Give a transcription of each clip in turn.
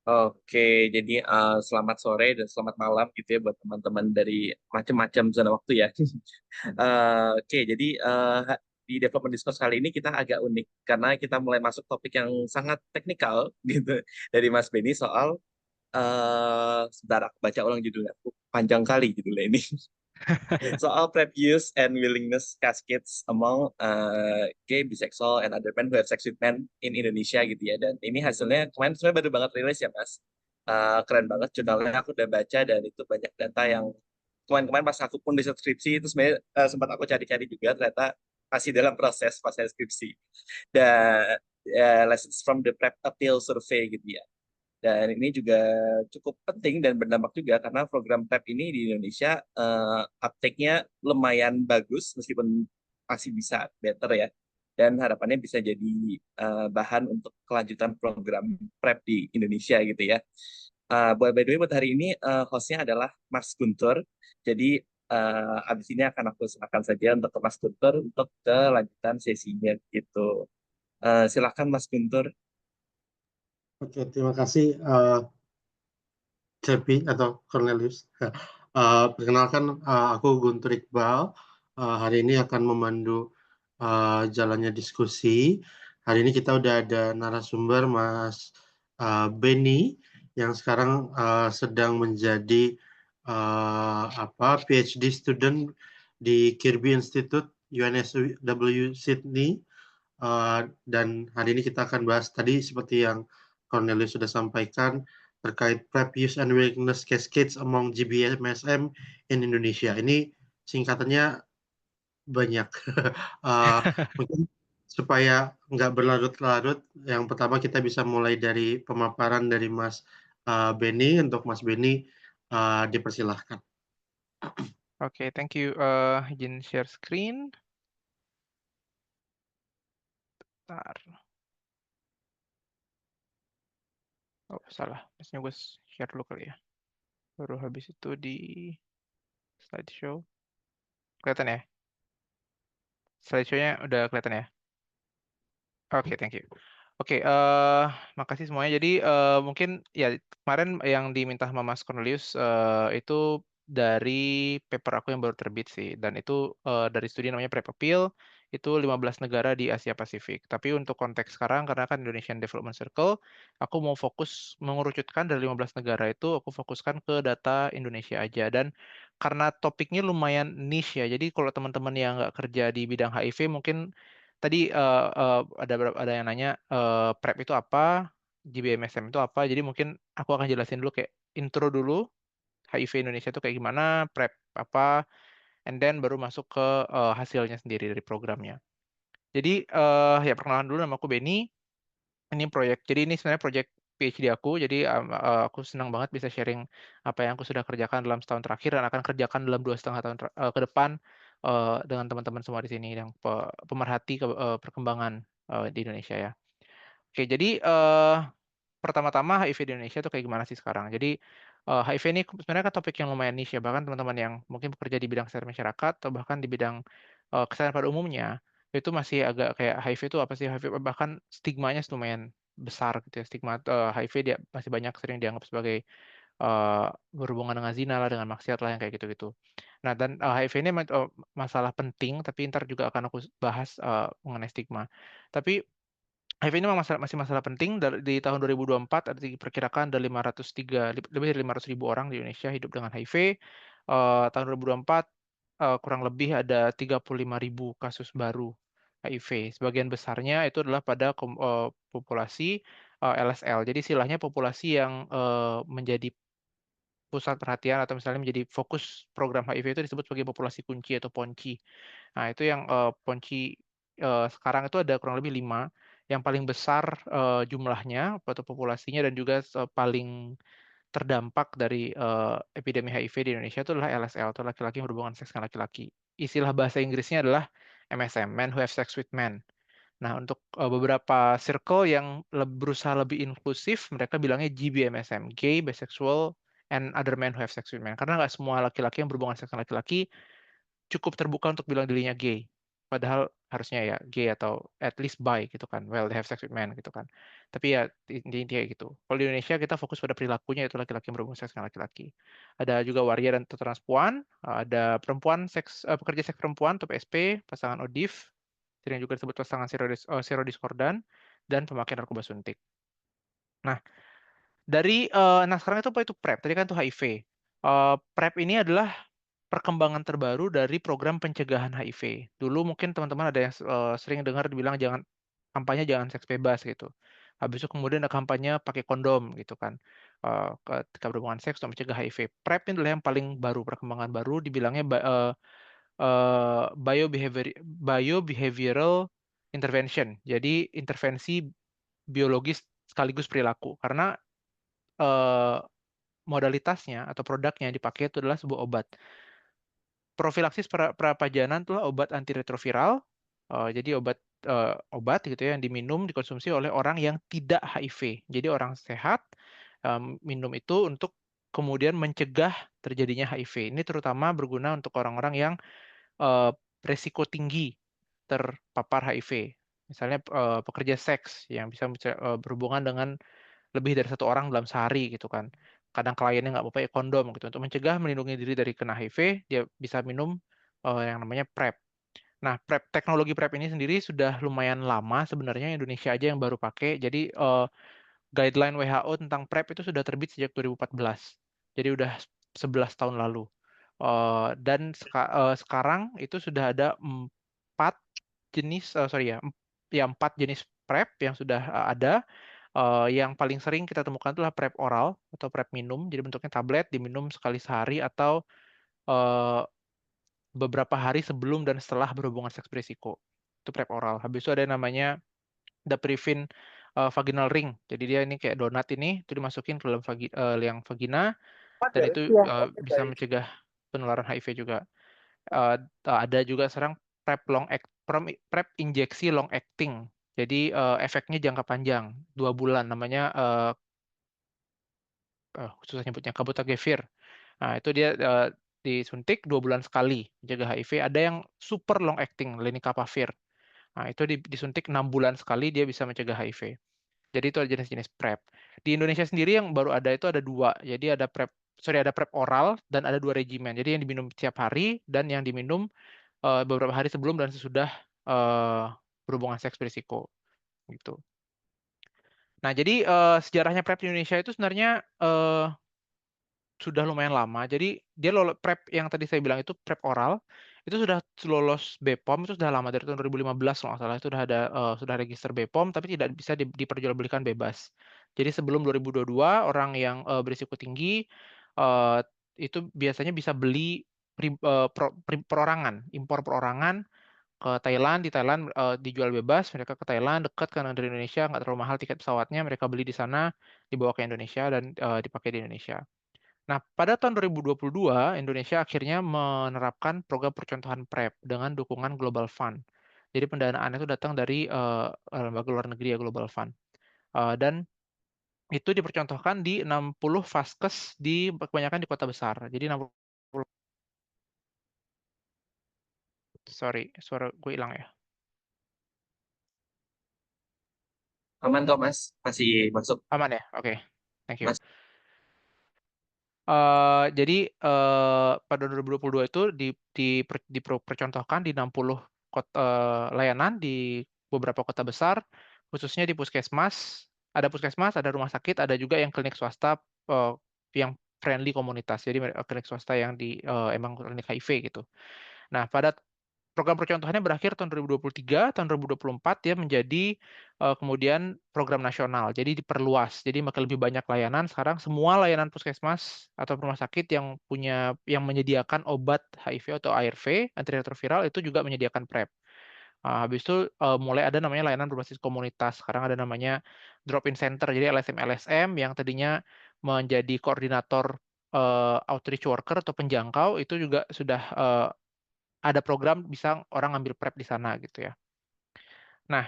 Oke, jadi selamat sore dan selamat malam gitu ya buat teman-teman dari macam-macam zona waktu ya. Oke, jadi di development discourse kali ini kita agak unik karena kita mulai masuk topik yang sangat teknikal gitu dari Mas Beni soal sebentar aku baca ulang judulnya. Panjang kali judulnya ini. Soal prep use and willingness cascades among gay, bisexual, and other men who have sex with men in Indonesia gitu ya. Dan ini hasilnya kemarin sebenarnya baru banget rilis ya Mas. Keren banget jurnalnya aku udah baca dan itu banyak data yang kemarin-kemarin pas aku pun di skripsi itu sebenarnya sempat aku cari-cari juga ternyata masih dalam proses pas saya skripsi. Dan lessons from the prep appeal survey gitu ya. Dan ini juga cukup penting dan berdampak juga karena program PrEP ini di Indonesia uptake-nya lumayan bagus meskipun masih bisa better ya. Dan harapannya bisa jadi bahan untuk kelanjutan program PrEP di Indonesia gitu ya. Buat by the way buat hari ini hostnya adalah Mas Guntur. Jadi abis ini akan aku serahkan saja untuk ke Mas Guntur untuk kelanjutan sesinya gitu. Silakan Mas Guntur. Oke, terima kasih Cepi atau Cornelius. Perkenalkan, aku Guntur Iqbal. Hari ini akan memandu jalannya diskusi. Hari ini kita udah ada narasumber Mas Beni yang sekarang sedang menjadi PhD student di Kirby Institute UNSW Sydney. Dan hari ini kita akan bahas tadi seperti yang Cornelius sudah sampaikan terkait prep use and willingness cascades among GBMSM in Indonesia. Ini singkatannya banyak. Mungkin supaya nggak berlarut-larut, yang pertama kita bisa mulai dari pemaparan dari Mas Beni. Untuk Mas Beni, dipersilahkan. Oke, thank you. Izin share screen. Bentar. Oh, salah. Maksudnya gue share dulu kali ya. Baru habis itu di slideshow. Kelihatan ya? Slideshow-nya udah kelihatan ya? Oke, thank you. Oke, makasih semuanya. Jadi mungkin ya kemarin yang diminta sama Mas Cornelius itu dari paper aku yang baru terbit sih, dan itu dari studi namanya Prep Appeal, itu 15 negara di Asia Pasifik. Tapi untuk konteks sekarang, karena kan Indonesian Development Circle, aku mau fokus mengerucutkan dari 15 negara itu, aku fokuskan ke data Indonesia aja. Dan karena topiknya lumayan niche ya, jadi kalau teman-teman yang nggak kerja di bidang HIV mungkin tadi ada yang nanya PrEP itu apa, GBMSM itu apa. Jadi mungkin aku akan jelasin dulu kayak intro dulu HIV Indonesia itu kayak gimana, PrEP apa, and then baru masuk ke hasilnya sendiri dari programnya. Jadi ya perkenalan dulu, nama aku Benny. Ini proyek. Jadi ini sebenarnya proyek PhD aku. Jadi aku senang banget bisa sharing apa yang aku sudah kerjakan dalam setahun terakhir dan akan kerjakan dalam 2,5 tahun ke depan dengan teman-teman semua di sini yang pemerhati perkembangan di Indonesia ya. Oke, jadi pertama-tama HIV di Indonesia itu kayak gimana sih sekarang? Jadi HIV ini sebenarnya kan topik yang lumayan niche ya, bahkan teman-teman yang mungkin bekerja di bidang kesehatan masyarakat atau bahkan di bidang kesehatan pada umumnya itu masih agak kayak HIV itu apa sih? HIV bahkan stigmanya lumayan besar gitu ya. Stigma HIV dia masih banyak sering dianggap sebagai eh, berhubungan dengan zina lah, dengan maksiat lah yang kayak gitu-gitu. Nah, dan HIV ini masalah penting, tapi ntar juga akan aku bahas mengenai stigma. Tapi HIV ini memang masih masalah penting. Di tahun 2024 ada diperkirakan ada 503, lebih dari 500.000 orang di Indonesia hidup dengan HIV. Tahun 2024 kurang lebih ada 35.000 kasus baru HIV. Sebagian besarnya itu adalah pada populasi LSL. Jadi istilahnya populasi yang menjadi pusat perhatian atau misalnya menjadi fokus program HIV itu disebut sebagai populasi kunci atau PONCI. Nah, itu yang PONCI sekarang itu ada kurang lebih 5. Yang paling besar jumlahnya atau populasinya dan juga paling terdampak dari epidemi HIV di Indonesia itu adalah LSL atau laki-laki yang berhubungan seks dengan laki-laki. Istilah bahasa Inggrisnya adalah MSM, Men Who Have Sex with Men. Nah, untuk beberapa circle yang berusaha lebih inklusif, mereka bilangnya GBMSM, Gay, Bisexual, and Other Men Who Have Sex with Men. Karena nggak semua laki-laki yang berhubungan seks dengan laki-laki cukup terbuka untuk bilang dirinya gay. Padahal harusnya ya gay atau at least bi gitu kan. Well, they have sex with men gitu kan. Tapi ya intinya kayak gitu. Kalau di Indonesia kita fokus pada perilakunya, itu laki-laki yang berhubungan seks dengan laki-laki. Ada juga waria dan transpuan, ada pekerja seks perempuan atau PSP, pasangan ODIF, sering juga disebut pasangan serodiskordan, dan pemakaian narkoba suntik. Nah, sekarang itu apa itu PrEP? Tadi kan itu HIV. PrEP ini adalah perkembangan terbaru dari program pencegahan HIV. Dulu mungkin teman-teman ada yang sering dengar dibilang kampanye jangan seks bebas gitu. Habis itu kemudian ada kampanye pakai kondom gitu kan. Ketika berhubungan seks untuk mencegah HIV. PrEP ini adalah yang paling baru, perkembangan baru, dibilangnya biobehavioral intervention. Jadi intervensi biologis sekaligus perilaku. Karena modalitasnya atau produknya yang dipakai itu adalah sebuah obat. Profilaksis prapajanan itulah obat antiretroviral. Jadi obat gitu ya yang diminum dikonsumsi oleh orang yang tidak HIV. Jadi orang sehat minum itu untuk kemudian mencegah terjadinya HIV. Ini terutama berguna untuk orang-orang yang resiko tinggi terpapar HIV. Misalnya pekerja seks yang bisa berhubungan dengan lebih dari satu orang dalam sehari gitu kan. Kadang kliennya nggak mau pakai kondom gitu. Untuk mencegah melindungi diri dari kena HIV, dia bisa minum yang namanya PrEP. Nah, teknologi PrEP ini sendiri sudah lumayan lama sebenarnya, Indonesia aja yang baru pakai. Jadi guideline WHO tentang PrEP itu sudah terbit sejak 2014. Jadi udah 11 tahun lalu. Dan sekarang itu sudah ada 4 jenis, empat jenis PrEP yang sudah ada. Yang paling sering kita temukan adalah PrEP oral atau PrEP minum, jadi bentuknya tablet, diminum sekali sehari atau beberapa hari sebelum dan setelah berhubungan seks berisiko. Itu PrEP oral. Habis itu ada yang namanya Daprivin vaginal ring. Jadi dia ini kayak donat ini, itu dimasukin ke dalam liang vagina, dan itu bisa mencegah penularan HIV juga. Ada juga sekarang PrEP injeksi long acting. Jadi efeknya jangka panjang, 2 bulan, namanya susah nyebutnya Kabutagevir. Nah, itu dia disuntik 2 bulan sekali menjaga HIV. Ada yang super long acting, lenacapavir. Nah, itu disuntik 6 bulan sekali dia bisa mencegah HIV. Jadi itu ada jenis-jenis PrEP. Di Indonesia sendiri yang baru ada itu ada 2. Jadi ada PrEP oral dan ada 2 regimen. Jadi yang diminum setiap hari dan yang diminum beberapa hari sebelum dan sesudah berhubungan seks berisiko gitu. Nah, jadi sejarahnya PrEP di Indonesia itu sebenarnya sudah lumayan lama. Jadi dia PrEP yang tadi saya bilang itu PrEP oral itu sudah lolos BPOM, itu sudah lama dari tahun 2015 kalau nggak salah, itu sudah register BPOM tapi tidak bisa diperjualbelikan bebas. Jadi sebelum 2022 orang yang berisiko tinggi itu biasanya bisa beli perorangan, impor perorangan ke Thailand. Di Thailand dijual bebas, mereka ke Thailand dekat karena dari Indonesia nggak terlalu mahal tiket pesawatnya, mereka beli di sana, dibawa ke Indonesia dan dipakai di Indonesia. Nah, pada tahun 2022, Indonesia akhirnya menerapkan program percontohan PrEP dengan dukungan Global Fund. Jadi pendanaannya itu datang dari lembaga luar negeri ya, Global Fund. Dan itu dipercontohkan di 60 vaskes kebanyakan di kota besar. Jadi 60, sorry, suara gue hilang ya. Aman kok Mas, masih masuk Aman ya? Oke, thank you. Mas. Jadi pada 2022 itu dipercontohkan di 60 layanan di beberapa kota besar, khususnya di puskesmas. Ada puskesmas, ada rumah sakit, ada juga yang klinik swasta yang friendly komunitas. Jadi klinik swasta yang emang klinik HIV gitu. Nah, pada program percontohannya berakhir tahun 2023, tahun 2024 dia menjadi kemudian program nasional. Jadi diperluas. Jadi makin lebih banyak layanan. Sekarang semua layanan puskesmas atau rumah sakit yang menyediakan obat HIV atau ARV, antiretroviral, itu juga menyediakan PrEP. Habis itu mulai ada namanya layanan berbasis komunitas. Sekarang ada namanya drop-in center. Jadi LSM yang tadinya menjadi koordinator outreach worker atau penjangkau, itu juga sudah ada program bisa orang ngambil PrEP di sana gitu ya. Nah,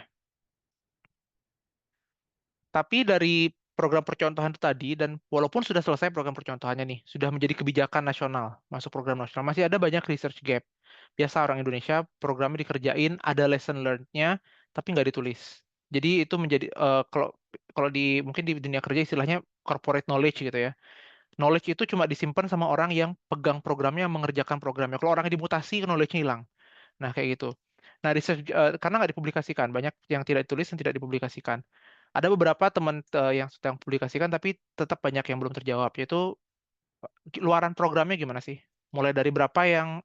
tapi dari program percontohan itu tadi, dan walaupun sudah selesai program percontohannya nih, sudah menjadi kebijakan nasional, masuk program nasional, masih ada banyak research gap. biasa orang Indonesia programnya dikerjain, ada lesson learned-nya, tapi nggak ditulis. Jadi itu menjadi kalau kalau di mungkin di dunia kerja istilahnya corporate knowledge gitu ya. Knowledge itu cuma disimpan sama orang yang pegang programnya, mengerjakan programnya. Kalau orangnya dimutasi, knowledge-nya hilang. Nah, kayak gitu. Nah, research karena nggak dipublikasikan, banyak yang tidak ditulis dan tidak dipublikasikan. Ada beberapa teman yang sedang publikasikan, tapi tetap banyak yang belum terjawab, yaitu luaran programnya gimana sih? Mulai dari berapa yang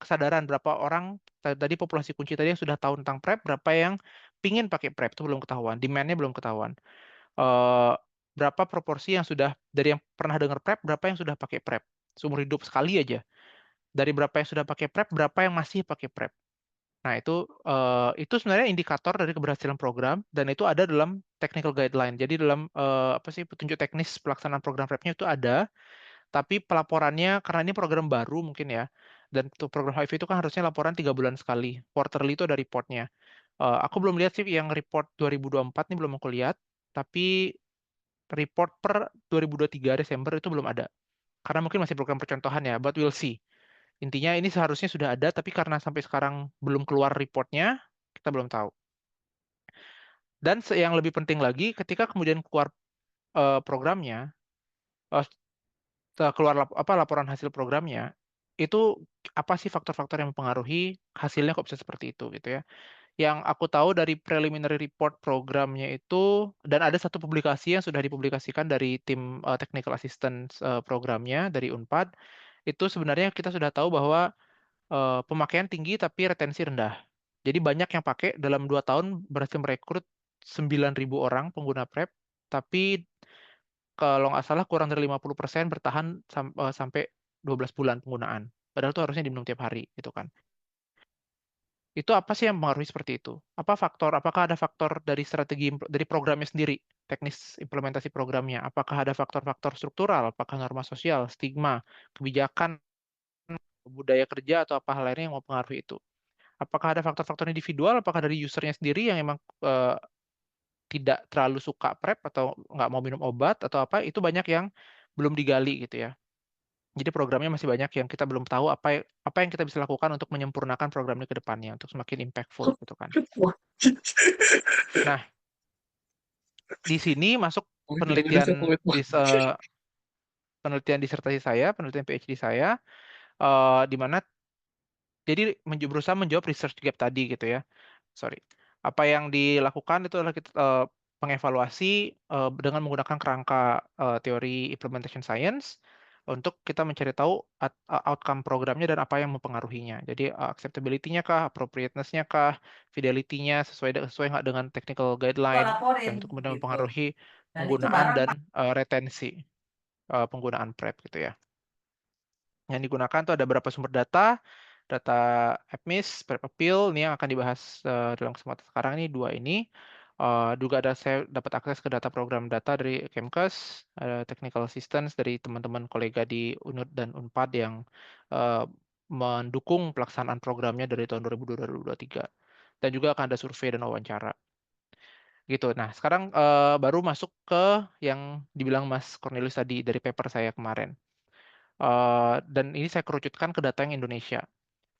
kesadaran, berapa orang tadi populasi kunci tadi yang sudah tahu tentang PrEP, berapa yang pingin pakai PrEP itu belum ketahuan, demand-nya belum ketahuan. Eh, berapa proporsi yang sudah dari yang pernah dengar PrEP, berapa yang sudah pakai PrEP seumur hidup sekali aja. Dari berapa yang sudah pakai PrEP, berapa yang masih pakai PrEP. Nah, itu sebenarnya indikator dari keberhasilan program dan itu ada dalam technical guideline. Jadi dalam apa sih petunjuk teknis pelaksanaan program PrEP-nya itu ada, tapi pelaporannya karena ini program baru mungkin ya. Dan untuk program HIV itu kan harusnya laporan 3 bulan sekali. Quarterly itu ada reportnya. Aku belum lihat sih yang report 2024 ini belum aku lihat, tapi report per 2023 Desember itu belum ada. Karena mungkin masih program percontohan ya, but we'll see. Intinya ini seharusnya sudah ada, tapi karena sampai sekarang belum keluar reportnya, kita belum tahu. Dan yang lebih penting lagi, ketika kemudian keluar programnya, eh, keluar laporan hasil programnya, itu apa sih faktor-faktor yang mempengaruhi hasilnya kok bisa seperti itu gitu ya. Yang aku tahu dari preliminary report programnya itu, dan ada satu publikasi yang sudah dipublikasikan dari tim technical assistance programnya dari Unpad, itu sebenarnya kita sudah tahu bahwa pemakaian tinggi tapi retensi rendah. Jadi banyak yang pakai dalam 2 tahun berhasil merekrut 9.000 orang pengguna PrEP, tapi kalau nggak salah kurang dari 50% bertahan sampai 12 bulan penggunaan. Padahal itu harusnya diminum tiap hari gitu kan. Itu apa sih yang mempengaruhi seperti itu? Apakah ada faktor dari strategi dari programnya sendiri, teknis implementasi programnya? Apakah ada faktor-faktor struktural, apakah norma sosial, stigma, kebijakan, budaya kerja atau apa hal lainnya yang mempengaruhi itu? Apakah ada faktor-faktor individual, apakah dari usernya sendiri yang emang tidak terlalu suka PrEP atau nggak mau minum obat atau apa, itu banyak yang belum digali gitu ya. Jadi programnya masih banyak yang kita belum tahu apa yang kita bisa lakukan untuk menyempurnakan program ini ke depannya untuk semakin impactful gitu kan. Nah, di sini masuk penelitian disertasi saya, penelitian PhD saya, di mana jadi berusaha menjawab research gap tadi gitu ya. Sorry. Apa yang dilakukan itu adalah kita mengevaluasi dengan menggunakan kerangka teori implementation science untuk kita mencari tahu outcome programnya dan apa yang mempengaruhinya. Jadi acceptability-nya kah, appropriateness-nya kah, fidelity-nya sesuai nggak dengan technical guideline, dan itu kemudian gitu. mempengaruhi Dan itu penggunaan barang dan retensi penggunaan PrEP gitu ya. Yang digunakan tuh ada beberapa sumber data APMIS, PrEP Appeal, ini yang akan dibahas dalam kesempatan sekarang ini, dua ini. Juga saya dapat akses ke data program data dari Kemkes, ada technical assistance dari teman-teman kolega di UNUD dan UNPAD yang mendukung pelaksanaan programnya dari tahun 2022-2023. Dan juga akan ada survei dan wawancara. Gitu. Nah, sekarang baru masuk ke yang dibilang Mas Cornelius tadi dari paper saya kemarin. Dan ini saya kerucutkan ke data yang Indonesia.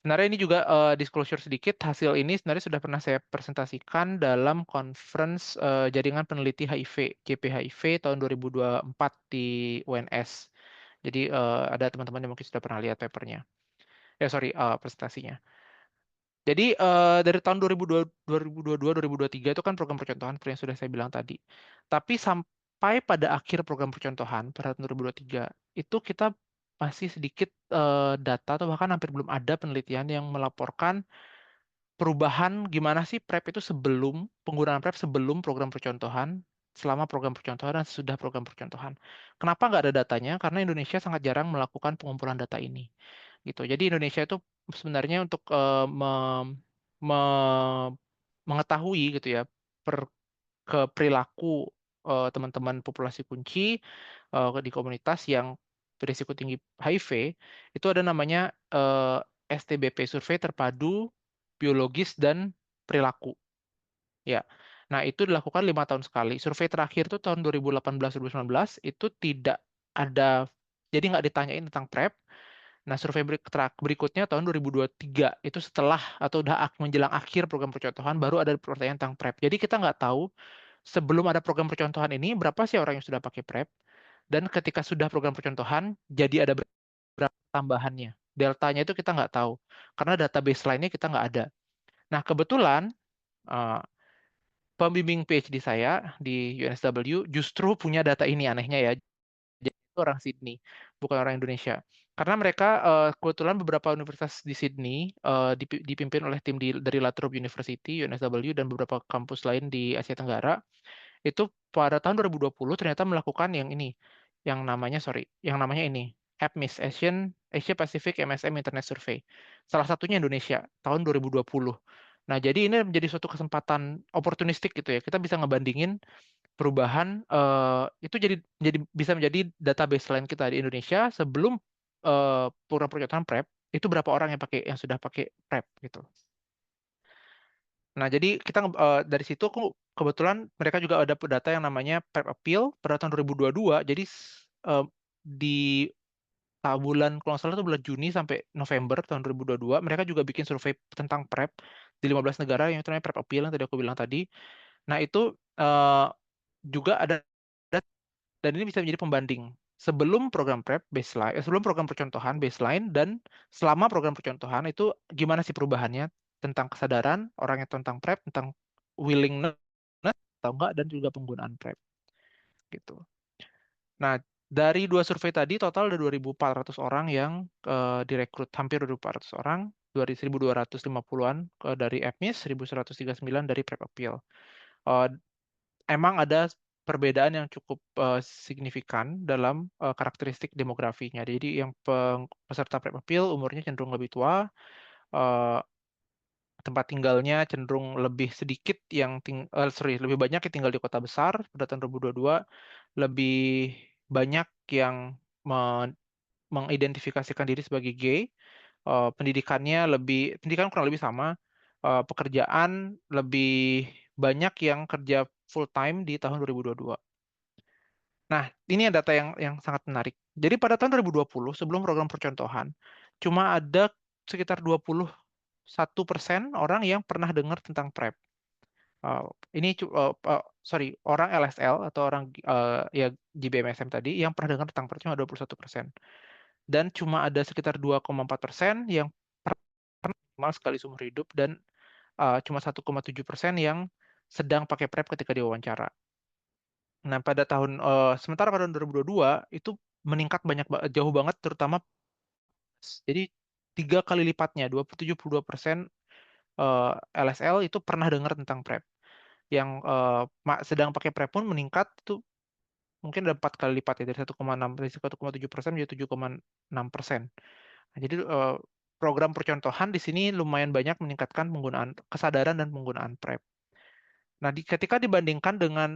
Sebenarnya ini juga disclosure sedikit, hasil ini sebenarnya sudah pernah saya presentasikan dalam conference jaringan peneliti HIV, JPHIV tahun 2024 di UNS. Jadi ada teman-teman yang mungkin sudah pernah lihat papernya. Presentasinya. Jadi dari tahun 2022-2023 itu kan program percontohan seperti yang sudah saya bilang tadi. Tapi sampai pada akhir program percontohan pada tahun 2023 itu kita masih sedikit data atau bahkan hampir belum ada penelitian yang melaporkan perubahan gimana sih PrEP itu sebelum penggunaan PrEP sebelum program percontohan, selama program percontohan dan sesudah program percontohan. Kenapa nggak ada datanya? Karena Indonesia sangat jarang melakukan pengumpulan data ini. Gitu. Jadi Indonesia itu sebenarnya untuk mengetahui gitu ya ke perilaku teman-teman populasi kunci di komunitas yang berisiko tinggi HIV itu ada namanya STBP, Survei Terpadu Biologis dan Perilaku. Ya, nah itu dilakukan 5 tahun sekali. Survei terakhir itu tahun 2018-2019 itu tidak ada, jadi nggak ditanyain tentang PrEP, Nah, survei berikutnya tahun 2023 itu setelah atau udah menjelang akhir program percontohan baru ada pertanyaan tentang PrEP. Jadi kita nggak tahu sebelum ada program percontohan ini berapa sih orang yang sudah pakai PrEP, dan ketika sudah program percontohan jadi ada berapa tambahannya. Deltanya itu kita nggak tahu karena data baseline-nya kita nggak ada. Nah, kebetulan eh, pembimbing PhD saya di UNSW justru punya data ini, anehnya ya. Jadi itu orang Sydney, bukan orang Indonesia. Karena mereka kebetulan beberapa universitas di Sydney dipimpin oleh tim dari Latrobe University, UNSW, dan beberapa kampus lain di Asia Tenggara. Itu pada tahun 2020 ternyata melakukan yang ini, yang namanya ini, APMIS, Asia Pacific MSM Internet Survey. Salah satunya Indonesia, tahun 2020. Nah, jadi ini menjadi suatu kesempatan oportunistik gitu ya. Kita bisa ngebandingin perubahan itu bisa menjadi data baseline kita di Indonesia sebelum program percontohan PrEP itu berapa orang yang sudah pakai PrEP gitu. Nah, jadi kita dari situ kebetulan mereka juga ada data yang namanya PrEP Appeal pada tahun 2022. Jadi di bulan kalau nggak salah itu bulan Juni sampai November tahun 2022 mereka juga bikin survei tentang PrEP di 15 negara yang itu namanya PrEP Appeal yang tadi aku bilang tadi. Nah, itu juga ada, dan ini bisa menjadi pembanding sebelum program PrEP baseline, sebelum program percontohan baseline, dan selama program percontohan itu gimana sih perubahannya tentang kesadaran orangnya tentang PrEP, tentang willingness atau enggak, dan juga penggunaan PrEP gitu. Nah, dari dua survei tadi total ada 2.400 orang yang direkrut, hampir 2.400 orang, 1.250-an dari APMIS, 1.139 dari PrEP Appeal. Emang ada perbedaan yang cukup signifikan dalam karakteristik demografinya. Jadi yang peserta PrEP Appeal umurnya cenderung lebih tua, tempat tinggalnya cenderung lebih sedikit lebih banyak yang tinggal di kota besar pada tahun 2022, lebih banyak yang mengidentifikasikan diri sebagai gay, pendidikan kurang lebih sama, pekerjaan lebih banyak yang kerja full time di tahun 2022. Nah, ini data yang sangat menarik. Jadi pada tahun 2020 sebelum program percontohan, cuma ada sekitar 21% orang yang pernah dengar tentang PrEP. Orang LSL atau orang ya GBMSM tadi yang pernah dengar tentang PrEP cuma 21%. Dan cuma ada sekitar 2,4% yang pernah minimal sekali seumur hidup, dan cuma 1,7% yang sedang pakai PrEP ketika diwawancara. Nah, sementara pada tahun 2022 itu meningkat jauh banget, terutama jadi 3 kali lipatnya, 72% LSL itu pernah dengar tentang PrEP. Yang sedang pakai PrEP pun meningkat itu mungkin ada 4 kali lipat ya, dari 1,7% menjadi 7,6%. Nah, jadi program percontohan di sini lumayan banyak meningkatkan penggunaan kesadaran dan penggunaan PrEP. Nah, ketika dibandingkan dengan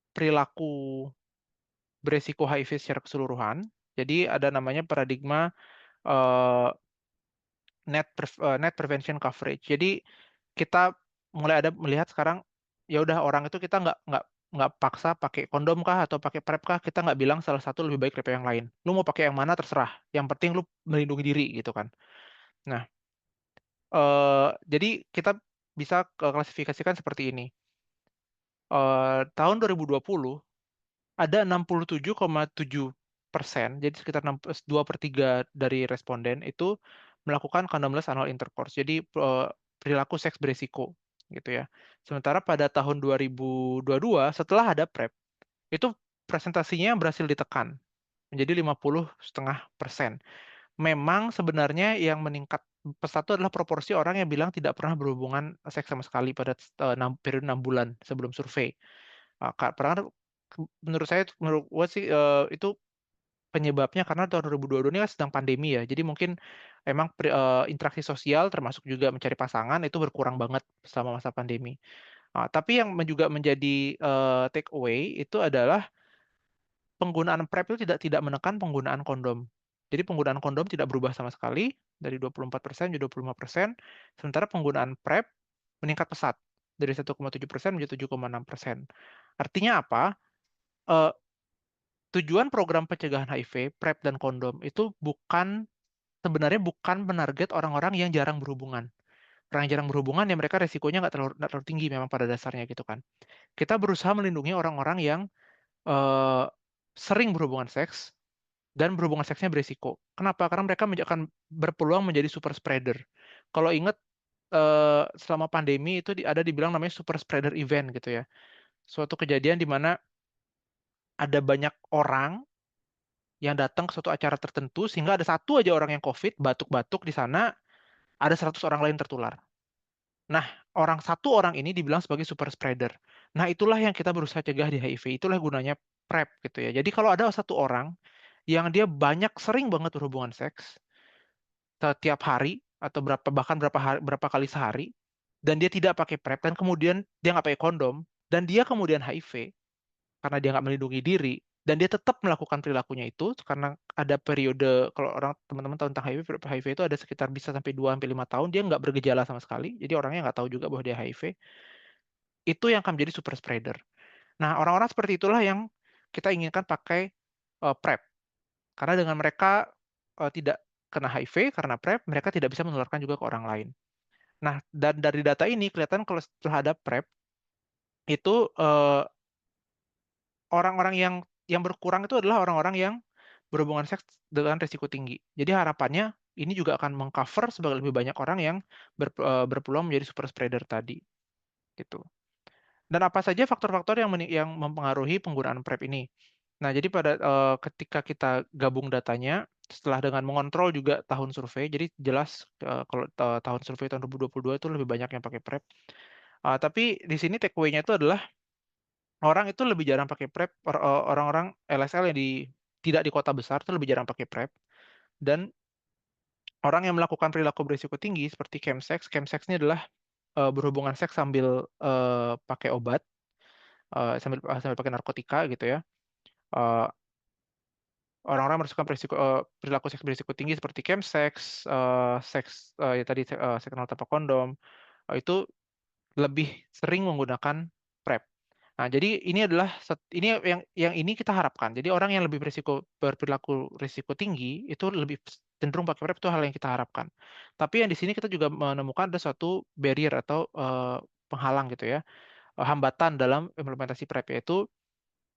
perilaku beresiko HIV secara keseluruhan, jadi ada namanya paradigma net prevention coverage. Jadi kita mulai ada melihat sekarang ya udah orang itu kita nggak paksa pakai kondom kah atau pakai PrEP kah, kita nggak bilang salah satu lebih baik daripada yang lain. Lu mau pakai yang mana terserah. Yang penting lu melindungi diri gitu kan. Nah, jadi kita bisa klasifikasikan seperti ini. Tahun 2020 ada 67,7%, jadi sekitar 2/3 dari responden itu melakukan condomless anal intercourse. Jadi perilaku seks beresiko gitu ya. Sementara pada tahun 2022 setelah ada PrEP itu presentasinya berhasil ditekan menjadi 50,5%. Memang sebenarnya yang meningkat pesat itu adalah proporsi orang yang bilang tidak pernah berhubungan seks sama sekali pada periode 6 bulan sebelum survei. Menurut gue sih itu penyebabnya karena tahun 2022 ini kan sedang pandemi ya. Jadi mungkin emang interaksi sosial termasuk juga mencari pasangan itu berkurang banget selama masa pandemi. Tapi yang juga menjadi take away itu adalah penggunaan PrEP itu tidak menekan penggunaan kondom. Jadi penggunaan kondom tidak berubah sama sekali dari 24% menjadi 25%, sementara penggunaan PrEP meningkat pesat dari 1,7% menjadi 7,6%. Artinya apa? Tujuan program pencegahan HIV, PrEP dan kondom itu bukan sebenarnya bukan menarget orang-orang yang jarang berhubungan. Orang yang jarang berhubungan ya mereka resikonya nggak terlalu tinggi memang pada dasarnya gitu kan. Kita berusaha melindungi orang-orang yang sering berhubungan seks dan berhubungan seksnya beresiko. Kenapa? Karena mereka akan berpeluang menjadi super spreader. Kalau ingat selama pandemi itu ada dibilang namanya super spreader event gitu ya. Suatu kejadian di mana ada banyak orang yang datang ke suatu acara tertentu sehingga ada satu aja orang yang COVID, batuk-batuk di sana, ada 100 orang lain tertular. Nah, satu orang ini dibilang sebagai super spreader. Nah, itulah yang kita berusaha cegah di HIV. Itulah gunanya PrEP gitu ya. Jadi kalau ada satu orang yang dia sering banget berhubungan seks setiap hari atau bahkan berapa kali sehari, dan dia tidak pakai PrEP dan kemudian dia nggak pakai kondom dan dia kemudian HIV karena dia nggak melindungi diri dan dia tetap melakukan perilakunya itu karena ada periode kalau teman-teman tahu tentang HIV itu ada sekitar bisa sampai 2 sampai 5 tahun dia nggak bergejala sama sekali, jadi orangnya nggak tahu juga bahwa dia HIV, itu yang akan menjadi super spreader. Nah, orang-orang seperti itulah yang kita inginkan pakai PrEP karena dengan mereka tidak kena HIV karena PrEP, mereka tidak bisa menularkan juga ke orang lain. Nah, dan dari data ini kelihatan kalau setelah ada PrEP itu orang-orang yang berkurang itu adalah orang-orang yang berhubungan seks dengan risiko tinggi. Jadi harapannya ini juga akan mengcover sebagai lebih banyak orang yang berpeluang menjadi super spreader tadi, gitu. Dan apa saja faktor-faktor yang mempengaruhi penggunaan PrEP ini? Nah, jadi ketika kita gabung datanya, setelah dengan mengontrol juga tahun survei, jadi jelas kalau tahun survei tahun 2022 itu lebih banyak yang pakai PrEP. Tapi di sini takeaway-nya itu adalah orang itu lebih jarang pakai PrEP, orang-orang LSL yang tidak di kota besar itu lebih jarang pakai PrEP, dan orang yang melakukan perilaku berisiko tinggi seperti chemsex ini adalah berhubungan seks sambil pakai obat, sambil pakai narkotika gitu ya. Eh, Orang-orang melakukan perilaku seks berisiko tinggi seperti chemsex, ya tadi seks anal tanpa kondom, itu lebih sering menggunakan PrEP. Nah, jadi ini yang ini kita harapkan. Jadi orang yang lebih berperilaku risiko tinggi itu lebih cenderung pakai PrEP, itu hal yang kita harapkan. Tapi yang di sini kita juga menemukan ada suatu barrier atau penghalang gitu ya, hambatan dalam implementasi PrEP, yaitu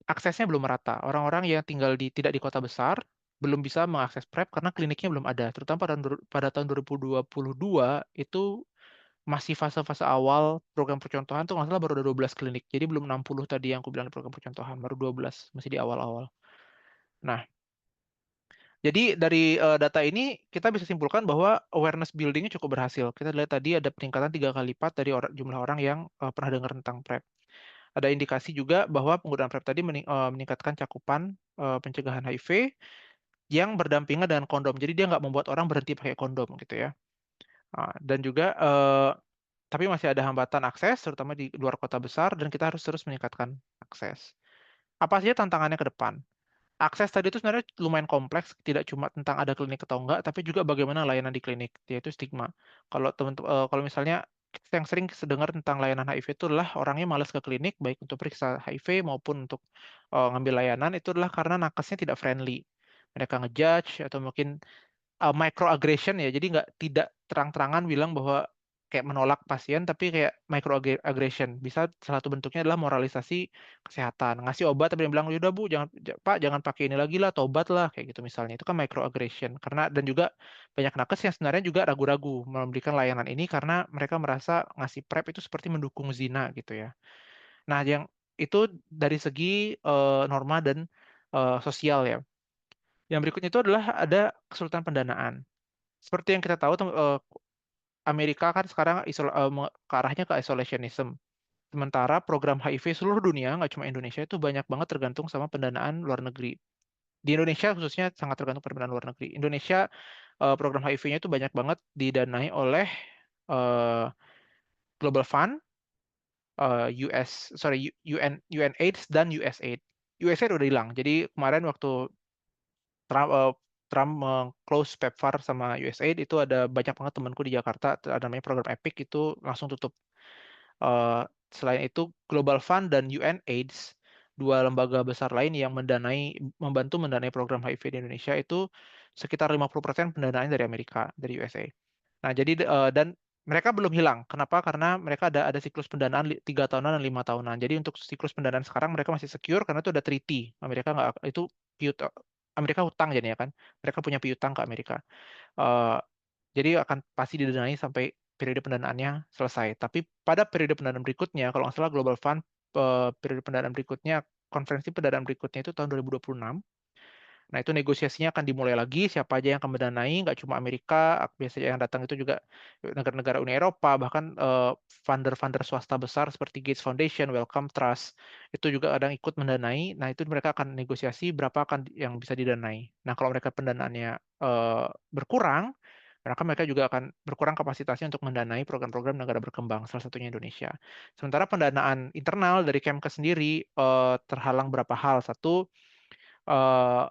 aksesnya belum merata. Orang-orang yang tinggal tidak di kota besar belum bisa mengakses PrEP karena kliniknya belum ada. Terutama pada tahun 2022 itu masih fase-fase awal program percontohan tuh nggak salah baru ada 12 klinik. Jadi belum 60 tadi yang aku bilang di program percontohan, baru 12, masih di awal-awal. Nah, jadi dari data ini kita bisa simpulkan bahwa awareness building-nya cukup berhasil. Kita lihat tadi ada peningkatan 3 kali lipat dari jumlah orang yang pernah dengar tentang PrEP. Ada indikasi juga bahwa penggunaan PrEP tadi meningkatkan cakupan pencegahan HIV yang berdampingan dengan kondom. Jadi dia nggak membuat orang berhenti pakai kondom gitu ya. Dan juga tapi masih ada hambatan akses, terutama di luar kota besar, dan kita harus terus meningkatkan akses. Apa saja tantangannya ke depan? Akses tadi itu sebenarnya lumayan kompleks, tidak cuma tentang ada klinik atau enggak, tapi juga bagaimana layanan di klinik, yaitu stigma. Kalau misalnya yang sering dengar tentang layanan HIV itu adalah orangnya malas ke klinik, baik untuk periksa HIV maupun untuk ngambil layanan, itu adalah karena nakesnya tidak friendly. Mereka ngejudge atau mungkin microaggression ya, jadi tidak terang-terangan bilang bahwa kayak menolak pasien, tapi kayak microaggression. Bisa salah satu bentuknya adalah moralisasi kesehatan, ngasih obat tapi dia bilang udah Bu, Pak jangan pakai ini lagi lah, tobat lah kayak gitu misalnya. Itu kan microaggression. Dan juga banyak nakes yang sebenarnya juga ragu-ragu memberikan layanan ini karena mereka merasa ngasih PrEP itu seperti mendukung zina gitu ya. Nah, yang itu dari segi norma dan sosial ya. Yang berikutnya itu adalah ada kesulitan pendanaan. Seperti yang kita tahu, Amerika kan sekarang ke arahnya ke isolationism. Sementara program HIV seluruh dunia, nggak cuma Indonesia, itu banyak banget tergantung sama pendanaan luar negeri. Di Indonesia khususnya sangat tergantung pendanaan luar negeri. Indonesia program HIV-nya itu banyak banget didanai oleh eh, Global Fund, UNAIDS dan USAID. USAID udah hilang. Jadi kemarin waktu Trump close PEPFAR sama USAID, itu ada banyak banget temanku di Jakarta, ada namanya program EPIC, itu langsung tutup. Selain itu, Global Fund dan UNAIDS, dua lembaga besar lain yang membantu mendanai program HIV di Indonesia, itu sekitar 50% pendanaan dari Amerika, dari USA. Nah, jadi dan mereka belum hilang. Kenapa? Karena mereka ada siklus pendanaan 3 tahunan dan 5 tahunan. Jadi untuk siklus pendanaan sekarang mereka masih secure karena itu ada treaty. Amerika nggak itu Amerika hutang jadinya kan. Mereka punya piutang ke Amerika. Eh, jadi akan pasti didanai sampai periode pendanaannya selesai. Tapi pada periode pendanaan berikutnya, kalau nggak salah Global Fund periode pendanaan berikutnya, konferensi pendanaan berikutnya itu tahun 2026. Nah, itu negosiasinya akan dimulai lagi, siapa aja yang akan mendanai, nggak cuma Amerika, biasanya yang datang itu juga negara-negara Uni Eropa, bahkan funder-funder swasta besar seperti Gates Foundation, Wellcome Trust, itu juga kadang ikut mendanai. Nah, itu mereka akan negosiasi berapa akan yang bisa didanai. Nah, kalau mereka pendanaannya berkurang, maka mereka juga akan berkurang kapasitasnya untuk mendanai program-program negara berkembang, salah satunya Indonesia. Sementara pendanaan internal dari Kemkes sendiri terhalang berapa hal. Satu, eh,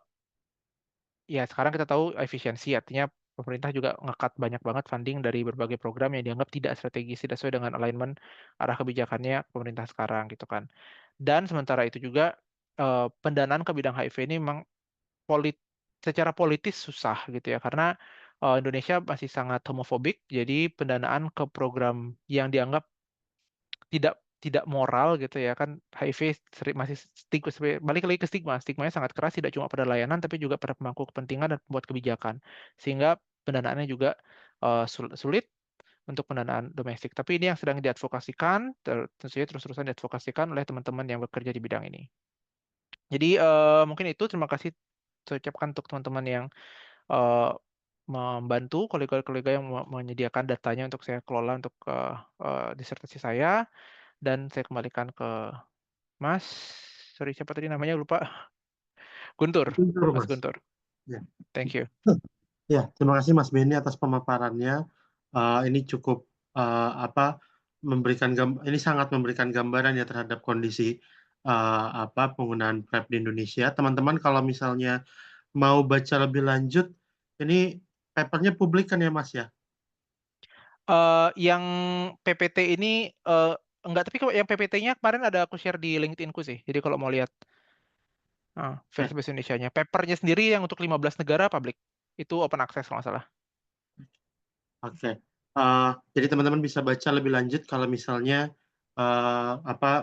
ya sekarang kita tahu efisiensi, artinya pemerintah juga ngekat banyak banget funding dari berbagai program yang dianggap tidak strategis, tidak sesuai dengan alignment arah kebijakannya pemerintah sekarang gitu kan. Dan sementara itu juga pendanaan ke bidang HIV ini memang secara politis susah gitu ya, karena Indonesia masih sangat homofobik, jadi pendanaan ke program yang dianggap tidak tidak moral gitu ya kan, HIV masih stigma, balik lagi ke stigmanya sangat keras, tidak cuma pada layanan tapi juga pada pemangku kepentingan dan pembuat kebijakan, sehingga pendanaannya juga sulit untuk pendanaan domestik. Tapi ini yang sedang diadvokasikan, tentu saja terus-terusan diadvokasikan oleh teman-teman yang bekerja di bidang ini. Jadi mungkin itu, terima kasih saya ucapkan untuk teman-teman yang membantu, kolega-kolega yang menyediakan datanya untuk saya kelola untuk disertasi saya. Dan saya kembalikan ke Mas, sorry siapa tadi namanya lupa, Guntur, Pintur, Mas Mas. Guntur. Ya. Thank you. Ya, terima kasih Mas Beni atas pemaparannya. Ini cukup ini sangat memberikan gambaran ya terhadap kondisi penggunaan PrEP di Indonesia. Teman-teman kalau misalnya mau baca lebih lanjut, ini papernya publik kan ya Mas ya? Yang PPT ini enggak, tapi kalau yang PPT-nya kemarin ada aku share di LinkedIn-ku sih. Jadi kalau mau lihat versi bahasa Indonesia-nya, papernya sendiri yang untuk 15 negara publik. Itu open access kalau nggak salah. Oke. Jadi teman-teman bisa baca lebih lanjut kalau misalnya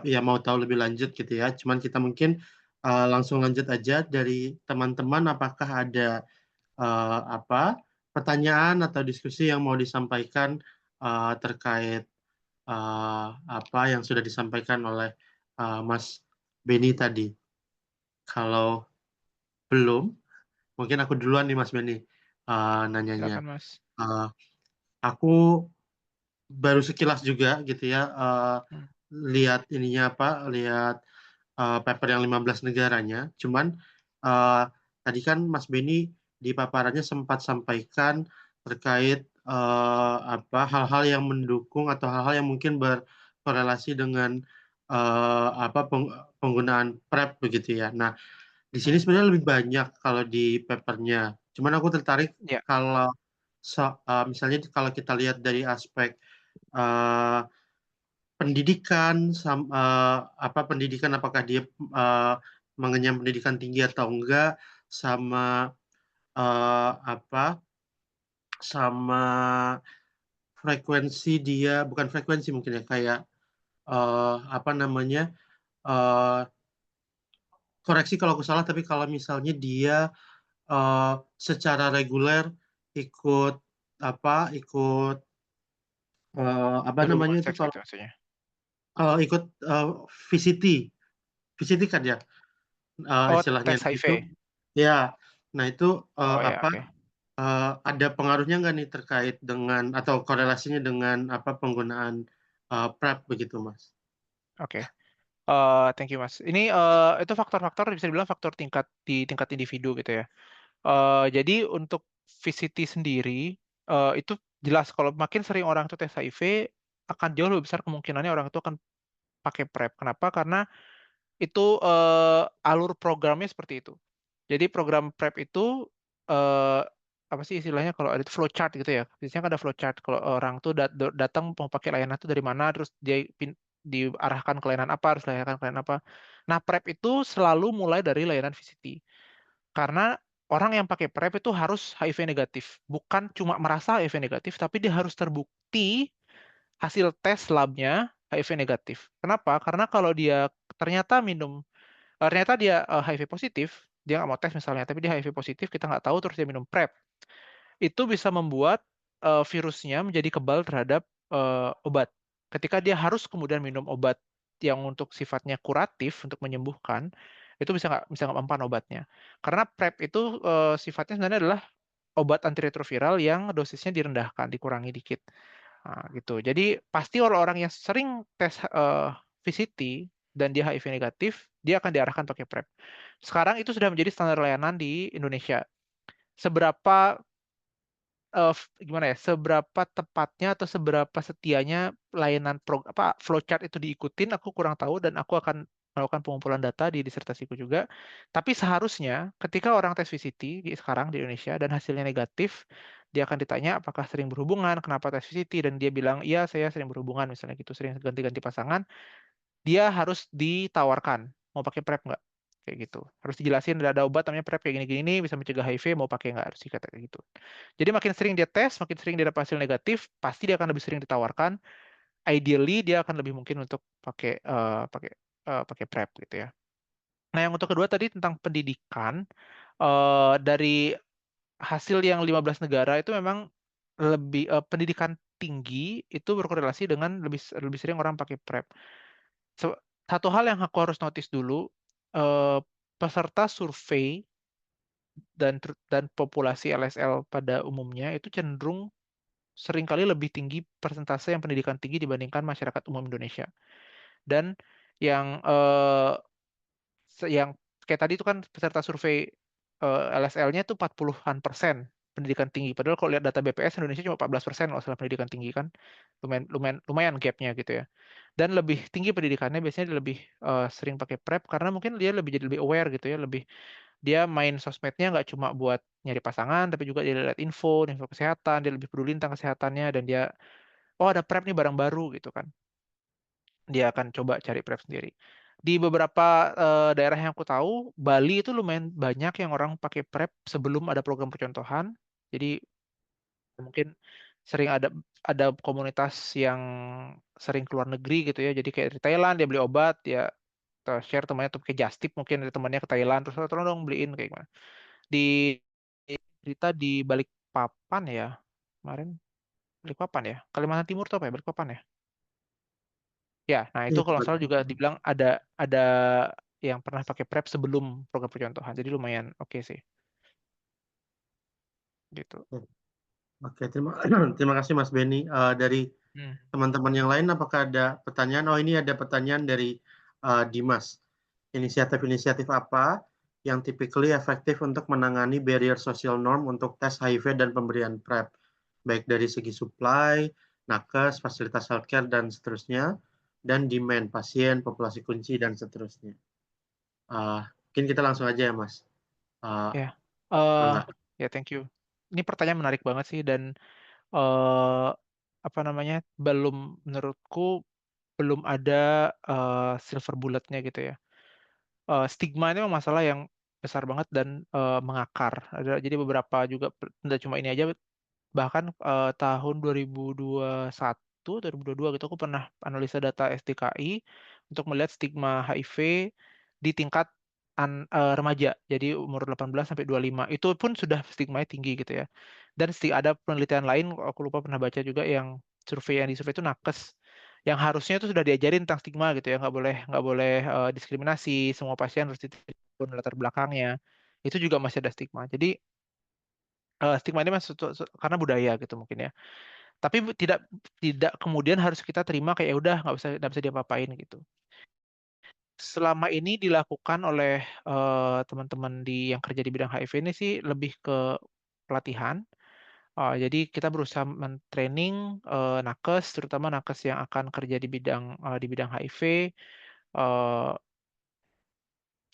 ya mau tahu lebih lanjut gitu ya. Cuman kita mungkin langsung lanjut aja dari teman-teman, apakah ada pertanyaan atau diskusi yang mau disampaikan terkait apa yang sudah disampaikan oleh Mas Beni tadi. Kalau belum, mungkin aku duluan nih Mas Beni nanyanya. Silakan Mas. Aku baru sekilas juga gitu ya lihat lihat paper yang 15 negaranya. Cuman tadi kan Mas Beni di paparannya sempat sampaikan terkait hal-hal yang mendukung atau hal-hal yang mungkin berkorelasi dengan penggunaan PrEP begitu ya. Nah, di sini sebenarnya lebih banyak kalau di papernya. Cuman aku tertarik Ya. kalau misalnya kalau kita lihat dari aspek pendidikan, pendidikan apakah dia mengenyam pendidikan tinggi atau enggak, sama sama frekuensi dia, bukan frekuensi mungkin ya, kayak koreksi kalau aku salah, tapi kalau misalnya dia secara reguler ikut ikut Berhubungan itu seks kalau gitu maksudnya. ikut VCT kan ya istilahnya Tes HIV. itu ya. Nah itu Oh ya, oke. ada pengaruhnya nggak nih terkait dengan atau korelasinya dengan penggunaan PrEP begitu Mas? Oke. Thank you Mas. Ini itu faktor-faktor bisa dibilang faktor di tingkat individu gitu ya. Jadi untuk VCT sendiri itu jelas kalau makin sering orang itu tes HIV akan jauh lebih besar kemungkinannya orang itu akan pakai PrEP. Kenapa? Karena itu alur programnya seperti itu. Jadi program PrEP itu eh, apa sih istilahnya kalau ada flowchart gitu ya. Biasanya kan ada flowchart kalau orang tuh datang mau pakai layanan itu dari mana, terus dia diarahkan ke layanan apa, harus layanan ke layanan apa. Nah, PrEP itu selalu mulai dari layanan VCT. Karena orang yang pakai PrEP itu harus HIV negatif. Bukan cuma merasa HIV negatif, tapi dia harus terbukti hasil tes labnya HIV negatif. Kenapa? Karena kalau dia ternyata ternyata dia HIV positif, dia nggak mau tes misalnya, tapi dia HIV positif, kita nggak tahu, terus dia minum PrEP, itu bisa membuat virusnya menjadi kebal terhadap obat. Ketika dia harus kemudian minum obat yang untuk sifatnya kuratif, untuk menyembuhkan, itu bisa nggak mempan obatnya. Karena PrEP itu sifatnya sebenarnya adalah obat antiretroviral yang dosisnya direndahkan, dikurangi dikit. Nah, gitu. Jadi pasti orang-orang yang sering tes VCT dan dia HIV negatif, dia akan diarahkan pakai PrEP. Sekarang itu sudah menjadi standar layanan di Indonesia. Seberapa gimana ya? Seberapa tepatnya atau seberapa setianya layanan flowchart itu diikutin, aku kurang tahu dan aku akan melakukan pengumpulan data di disertasiku juga. Tapi seharusnya ketika orang tes VCT sekarang di Indonesia dan hasilnya negatif, dia akan ditanya apakah sering berhubungan, kenapa tes VCT, dan dia bilang iya saya sering berhubungan misalnya gitu, sering ganti-ganti pasangan, dia harus ditawarkan mau pakai PrEP nggak, kayak gitu. Harus dijelasin ada obat namanya PrEP kayak gini-gini nih, bisa mencegah HIV, mau pakai nggak, harus dikata kayak gitu. Jadi makin sering dia tes, makin sering dia dapat hasil negatif, pasti dia akan lebih sering ditawarkan. Ideally dia akan lebih mungkin untuk pakai PrEP gitu ya. Nah, yang untuk kedua tadi tentang pendidikan, dari hasil yang 15 negara itu memang lebih pendidikan tinggi itu berkorelasi dengan lebih sering orang pakai PrEP. Satu hal yang aku harus notice dulu, peserta survei dan populasi LSL pada umumnya itu cenderung seringkali lebih tinggi persentase yang pendidikan tinggi dibandingkan masyarakat umum Indonesia. Dan yang yang kayak tadi itu kan peserta survei LSL-nya itu 40-an% pendidikan tinggi. Padahal kalau lihat data BPS Indonesia cuma 14% kalau salah pendidikan tinggi kan. Lumayan gap-nya gitu ya. Dan lebih tinggi pendidikannya biasanya dia lebih sering pakai PrEP karena mungkin dia jadi lebih aware gitu ya, dia main sosmednya nggak cuma buat nyari pasangan, tapi juga dia lihat info kesehatan, dia lebih peduli tentang kesehatannya, dan dia, oh ada PrEP nih barang baru gitu kan. Dia akan coba cari PrEP sendiri. Di beberapa daerah yang aku tahu, Bali itu lumayan banyak yang orang pakai PrEP sebelum ada program percontohan. Jadi mungkin sering ada komunitas yang sering keluar negeri gitu ya. Jadi kayak di Thailand dia beli obat, dia share temannya tuh pakai Just Tip, mungkin ada temannya ke Thailand, terus tolong dong beliin kayak gimana. Di cerita di Balikpapan ya, kemarin Balikpapan ya, Kalimantan Timur tuh apa ya, Balikpapan ya? Ya, nah itu Iya, kalau nggak Pak. salah juga dibilang ada yang pernah pakai PrEP sebelum program percontohan, jadi lumayan oke sih, gitu. Oke, terima kasih Mas Beni. Dari Hmm. teman-teman yang lain, apakah ada pertanyaan? Oh, ini ada pertanyaan dari Dimas. Inisiatif-inisiatif apa yang typically efektif untuk menangani barrier social norm untuk tes HIV dan pemberian PrEP, baik dari segi supply, nakes, fasilitas healthcare, dan seterusnya, dan demand pasien, populasi kunci, dan seterusnya. Mungkin kita langsung aja ya, Mas. Uh, Ya, eh Angga. ya thank you. Ini pertanyaan menarik banget sih, dan eh apa namanya, menurutku belum ada silver bulletnya gitu ya. Stigma ini memang masalah yang besar banget dan mengakar. Jadi beberapa juga, tidak cuma ini aja, bahkan tahun 2021, 2022 gitu, aku pernah analisa data SDKI untuk melihat stigma HIV di tingkat remaja, jadi umur 18 sampai 25. Itu pun sudah stigmanya tinggi gitu ya. Dan ada penelitian lain, aku lupa pernah baca juga, yang disurvei itu nakes, yang harusnya itu sudah diajarin tentang stigma gitu ya, nggak boleh diskriminasi, semua pasien harus diterima latar belakangnya. Itu juga masih ada stigma. Jadi stigma ini masih karena budaya gitu mungkin ya. Tapi tidak tidak kemudian harus kita terima kayak ya udah nggak bisa diapa-apain gitu. Selama ini dilakukan oleh teman-teman yang kerja di bidang HIV ini sih lebih ke pelatihan. Jadi kita berusaha mentraining nakes, terutama nakes yang akan kerja di bidang HIV. eh,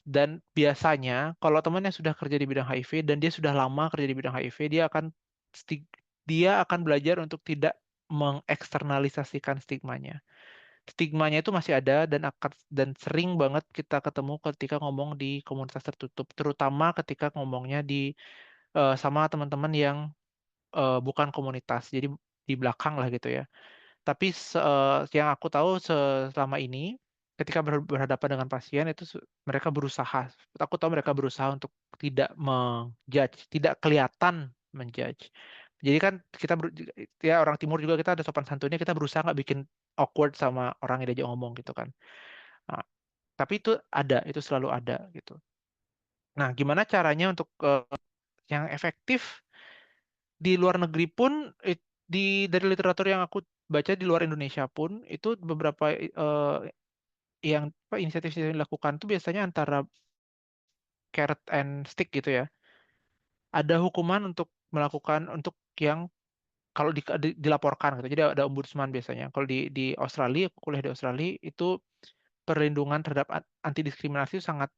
dan biasanya kalau temannya sudah kerja di bidang HIV dan dia sudah lama kerja di bidang HIV, dia akan belajar untuk tidak mengeksternalisasikan stigmanya. stigmanya itu masih ada dan sering banget kita ketemu ketika ngomong di komunitas tertutup, terutama ketika ngomongnya sama teman-teman yang bukan komunitas, jadi di belakang lah gitu ya. Tapi yang aku tahu selama ini, ketika berhadapan dengan pasien itu mereka berusaha. Aku tahu mereka berusaha untuk tidak menjudge, tidak kelihatan menjudge. Jadi kan ya orang timur juga kita ada sopan santunnya, kita berusaha nggak bikin awkward sama orang yang diajak ngomong gitu kan. Nah, tapi itu selalu ada gitu. Nah, gimana caranya untuk yang efektif di luar negeri pun dari literatur yang aku baca di luar Indonesia pun itu beberapa inisiatif yang dilakukan tuh biasanya antara carrot and stick gitu ya. Ada hukuman untuk yang kalau dilaporkan gitu. Jadi ada ombudsman biasanya. Kalau di Australia, aku kuliah di Australia itu perlindungan terhadap anti diskriminasi sangat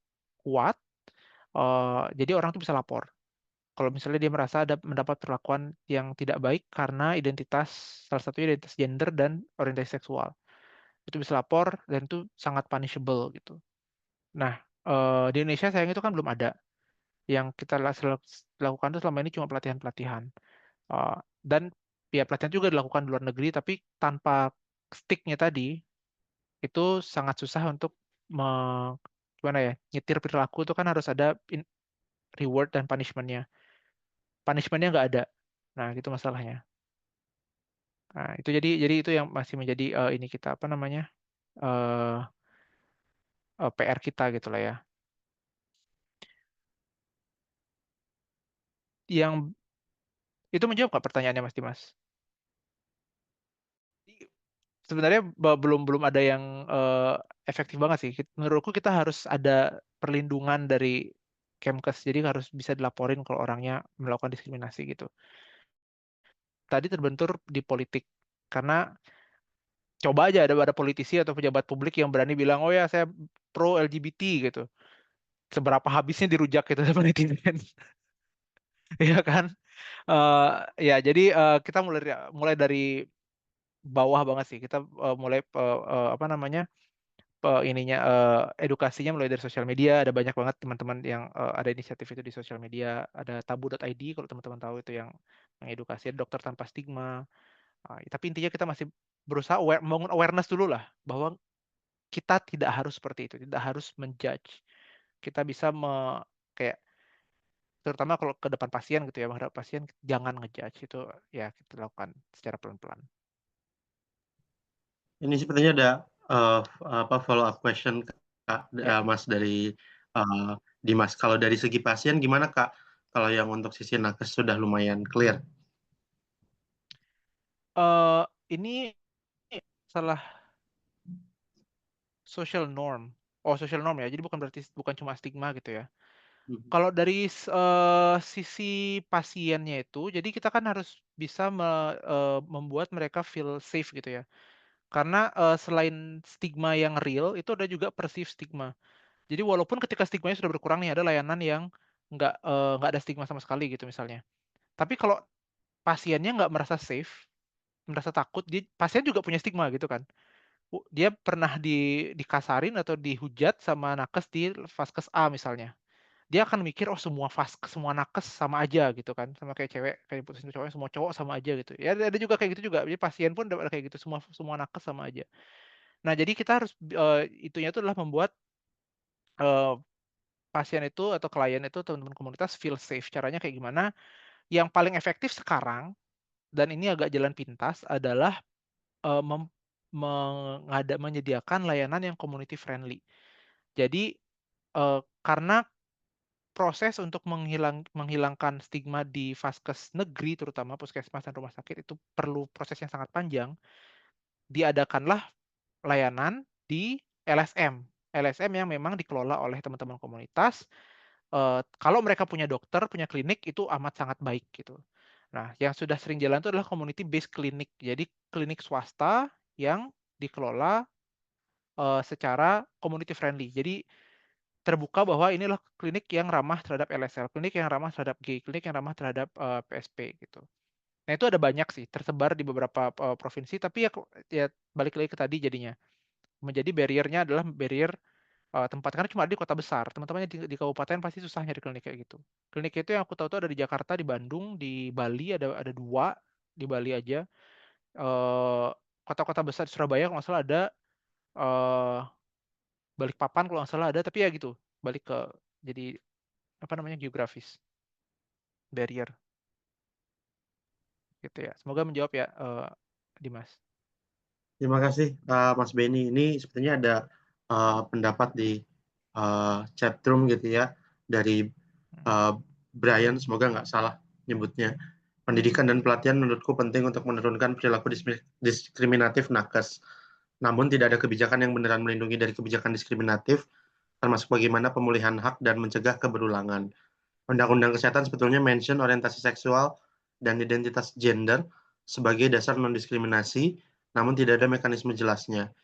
kuat. Jadi orang tuh bisa lapor. Kalau misalnya dia merasa mendapat perlakuan yang tidak baik karena salah satunya identitas gender dan orientasi seksual. Itu bisa lapor dan itu sangat punishable gitu. Nah, di Indonesia sayang itu kan belum ada. Yang kita lakukan itu selama ini cuma pelatihan-pelatihan. Dan ya pelatihan juga dilakukan di luar negeri, tapi tanpa sticknya tadi, itu sangat susah untuk gimana ya, nyetir perilaku itu kan harus ada reward dan punishment-nya. Punishment-nya nggak ada. Nah, itu masalahnya. Nah, jadi itu yang masih menjadi ini kita apa namanya? PR kita gitu lah ya. Yang itu menjawab nggak pertanyaannya Mas Dimas? Sebenarnya belum ada yang efektif banget sih. Menurutku kita harus ada perlindungan dari Kemkes, jadi harus bisa dilaporin kalau orangnya melakukan diskriminasi gitu. Tadi terbentur di politik karena coba aja ada politisi atau pejabat publik yang berani bilang, oh ya saya pro LGBT gitu. Seberapa habisnya dirujak gitu sama netizen, ya kan? Ya jadi kita mulai dari bawah banget sih. Kita mulai apa namanya? Edukasinya mulai dari sosial media. Ada banyak banget teman-teman yang ada inisiatif itu di sosial media. Ada tabu.id kalau teman-teman tahu itu yang edukasi, dokter tanpa stigma. Tapi intinya kita masih berusaha membangun awareness dulu lah bahwa kita tidak harus seperti itu, tidak harus menjudge. Kita bisa kayak terutama kalau ke depan pasien gitu ya, menghadap pasien jangan ngejudge, itu ya kita lakukan secara pelan-pelan. Ini sepertinya ada follow up question Kak, Ya. Mas dari Dimas. Kalau dari segi pasien gimana Kak? Kalau yang untuk sisi nakes sudah lumayan clear. Ini salah social norm. Oh, social norm ya. Jadi bukan cuma stigma gitu ya. Kalau dari sisi pasiennya itu, jadi kita kan harus bisa membuat mereka feel safe gitu ya. Karena selain stigma yang real, itu ada juga perceived stigma. Jadi walaupun ketika stigmanya sudah berkurang nih, ada layanan yang nggak ada stigma sama sekali gitu misalnya. Tapi kalau pasiennya nggak merasa safe, merasa takut, pasien juga punya stigma gitu kan. Dia pernah dikasarin atau dihujat sama nakes di vaskes A misalnya. Dia akan mikir, oh semua nakes sama aja gitu kan, sama kayak cewek, kayak putusin cowoknya semua cowok sama aja gitu. Ya ada juga kayak gitu juga. Jadi pasien pun ada kayak gitu, semua nakes sama aja. Nah, jadi kita harus itunya itu adalah membuat pasien itu atau klien itu teman-teman komunitas feel safe. Caranya kayak gimana? Yang paling efektif sekarang dan ini agak jalan pintas adalah menyediakan layanan yang community friendly. Jadi karena proses untuk menghilangkan stigma di vaskes negeri, terutama puskesmas dan rumah sakit itu perlu proses yang sangat panjang. Diadakanlah layanan di LSM. LSM yang memang dikelola oleh teman-teman komunitas. Kalau mereka punya dokter, punya klinik, itu amat sangat baik gitu. Nah, yang sudah sering jalan itu adalah community based clinic. Jadi klinik swasta yang dikelola secara community friendly. Jadi terbuka bahwa inilah klinik yang ramah terhadap LSL, klinik yang ramah terhadap gay, klinik yang ramah terhadap PSP gitu. Nah, itu ada banyak sih tersebar di beberapa provinsi, tapi ya balik lagi ke tadi jadinya. menjadi barrier-nya adalah barrier tempat, karena cuma ada di kota besar. Teman-temannya di kabupaten pasti susah nyari klinik kayak gitu. Klinik itu yang aku tahu tuh ada di Jakarta, di Bandung, di Bali ada 2 di Bali aja. Kota-kota besar di Surabaya kalau nggak salah ada, Balikpapan kalau nggak salah ada, tapi ya gitu, balik ke jadi apa namanya, geografis, barrier gitu ya. Semoga menjawab ya, Dimas. Terima kasih Mas Beni. Ini sepertinya ada pendapat di chat room gitu ya dari Brian, semoga nggak salah nyebutnya. Pendidikan dan pelatihan menurutku penting untuk menurunkan perilaku diskriminatif nakes. Namun tidak ada kebijakan yang beneran melindungi dari kebijakan diskriminatif, termasuk bagaimana pemulihan hak dan mencegah keberulangan. Undang-undang kesehatan sebetulnya mention orientasi seksual dan identitas gender sebagai dasar non-diskriminasi, namun tidak ada mekanisme jelasnya.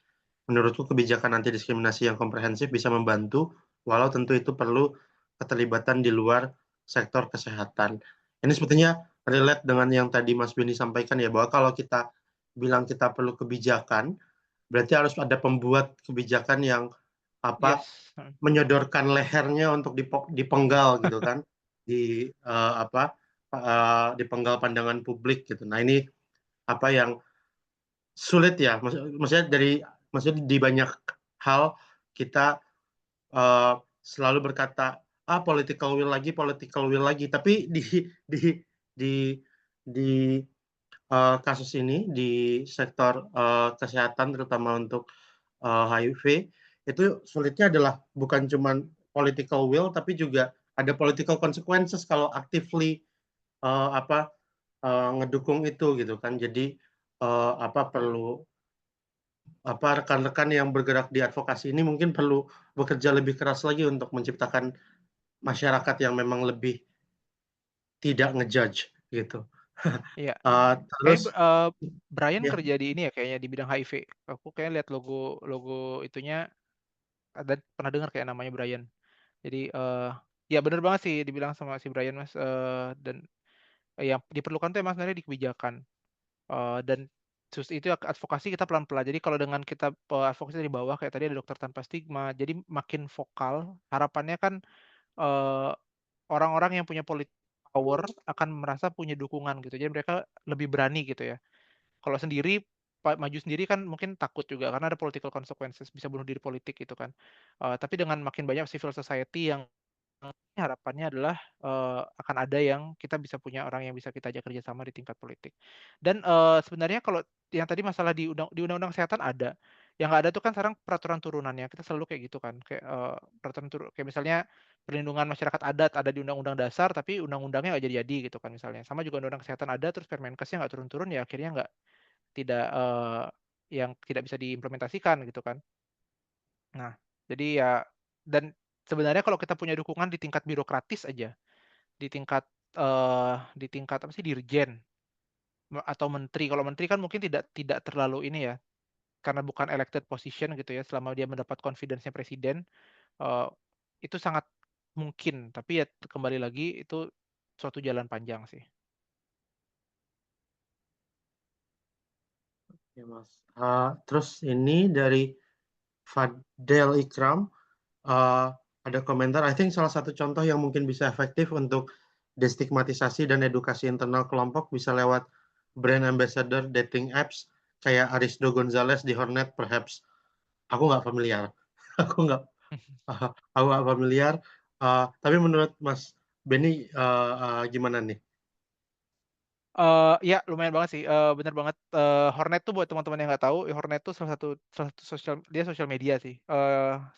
Menurutku kebijakan anti-diskriminasi yang komprehensif bisa membantu, walau tentu itu perlu keterlibatan di luar sektor kesehatan. Ini sepertinya relate dengan yang tadi Mas Beni sampaikan ya, bahwa kalau kita bilang kita perlu kebijakan, berarti harus ada pembuat kebijakan yang apa Yes. menyodorkan lehernya untuk dipenggal gitu kan, di dipenggal pandangan publik gitu. Nah ini apa yang sulit ya, maksudnya di banyak hal kita selalu berkata political will lagi, tapi di di kasus ini di sektor kesehatan terutama untuk HIV itu sulitnya adalah bukan cuma political will tapi juga ada political consequences kalau actively ngedukung itu gitu kan. Jadi perlu rekan-rekan yang bergerak di advokasi ini mungkin perlu bekerja lebih keras lagi untuk menciptakan masyarakat yang memang lebih tidak ngejudge gitu. Iya. Terus Brian ya, kerja di ini ya kayaknya di bidang HIV. Aku kayak lihat logo itunya, ada pernah dengar kayak namanya Brian. Jadi ya bener banget sih dibilang sama si Brian Mas, dan yang diperlukan tuh emang sebenarnya di kebijakan. Dan itu advokasi kita pelan-pelan. Jadi kalau dengan kita advokasi dari bawah kayak tadi ada Dokter Tanpa Stigma, jadi makin vokal. Harapannya kan eh, orang-orang yang punya politik power akan merasa punya dukungan gitu. Jadi mereka lebih berani gitu ya. Kalau sendiri maju sendiri kan mungkin takut juga karena ada political consequences, bisa bunuh diri politik gitu kan. Tapi dengan makin banyak civil society yang harapannya adalah akan ada yang kita bisa punya orang yang bisa kita ajak kerjasama di tingkat politik. Dan sebenarnya kalau yang tadi masalah di undang-undang kesehatan ada, yang nggak ada tuh kan sekarang peraturan turunannya, kita selalu kayak gitu kan, kayak peraturan turun, kayak misalnya perlindungan masyarakat adat ada di undang-undang dasar, tapi undang-undangnya nggak jadi-jadi gitu kan misalnya. Sama juga undang-undang kesehatan ada, terus Permenkesnya nggak turun-turun, ya akhirnya tidak yang tidak bisa diimplementasikan gitu kan. Nah, jadi ya, dan sebenarnya kalau kita punya dukungan di tingkat birokratis aja, di tingkat apa sih, dirjen atau menteri. Kalau menteri kan mungkin tidak tidak terlalu ini ya, karena bukan elected position gitu ya, selama dia mendapat confidence-nya presiden, eh, itu sangat mungkin. Tapi ya kembali lagi itu suatu jalan panjang sih. ya Mas. Terus ini dari Fadel Ikram ada komentar, I think salah satu contoh yang mungkin bisa efektif untuk destigmatisasi dan edukasi internal kelompok bisa lewat brand ambassador dating apps kayak Arisdo Gonzalez di Hornet perhaps. Aku nggak familiar. aku nggak aku nggak familiar. Tapi menurut Mas Benny gimana nih? Ya lumayan banget sih, bener banget. Hornet tuh buat teman-teman yang nggak tahu, Hornet tuh salah satu sosial media sih,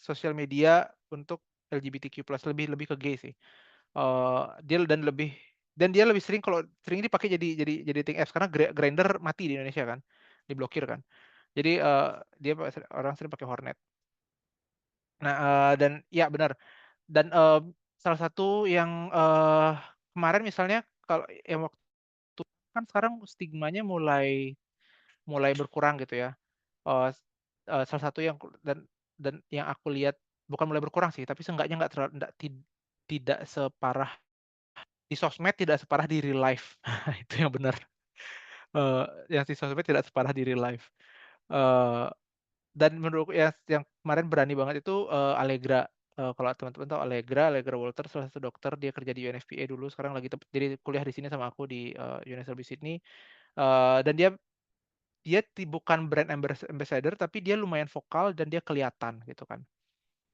sosial media untuk LGBTQ+, lebih ke gay sih. Dia lebih sering, kalau sering dipakai jadi dating apps karena Grindr mati di Indonesia kan, diblokir kan. Jadi dia orang sering pakai Hornet. Nah, dan ya benar. Dan salah satu yang kemarin misalnya, kalau yang waktu kan sekarang stigmanya mulai mulai berkurang gitu ya. Salah satu yang dan yang aku lihat, bukan mulai berkurang sih, tapi seenggaknya nggak terlalu tidak separah di sosmed, tidak separah di real life. Itu yang benar. Yang di sosmed tidak separah di real life. Dan menurutku ya yang kemarin berani banget itu Allegra. Kalau teman-teman tahu Allegra Walter salah satu dokter, dia kerja di UNFPA dulu, sekarang lagi jadi kuliah di sini sama aku di UNSW Sydney. Dan dia bukan brand ambassador, tapi dia lumayan vokal dan dia kelihatan gitu kan.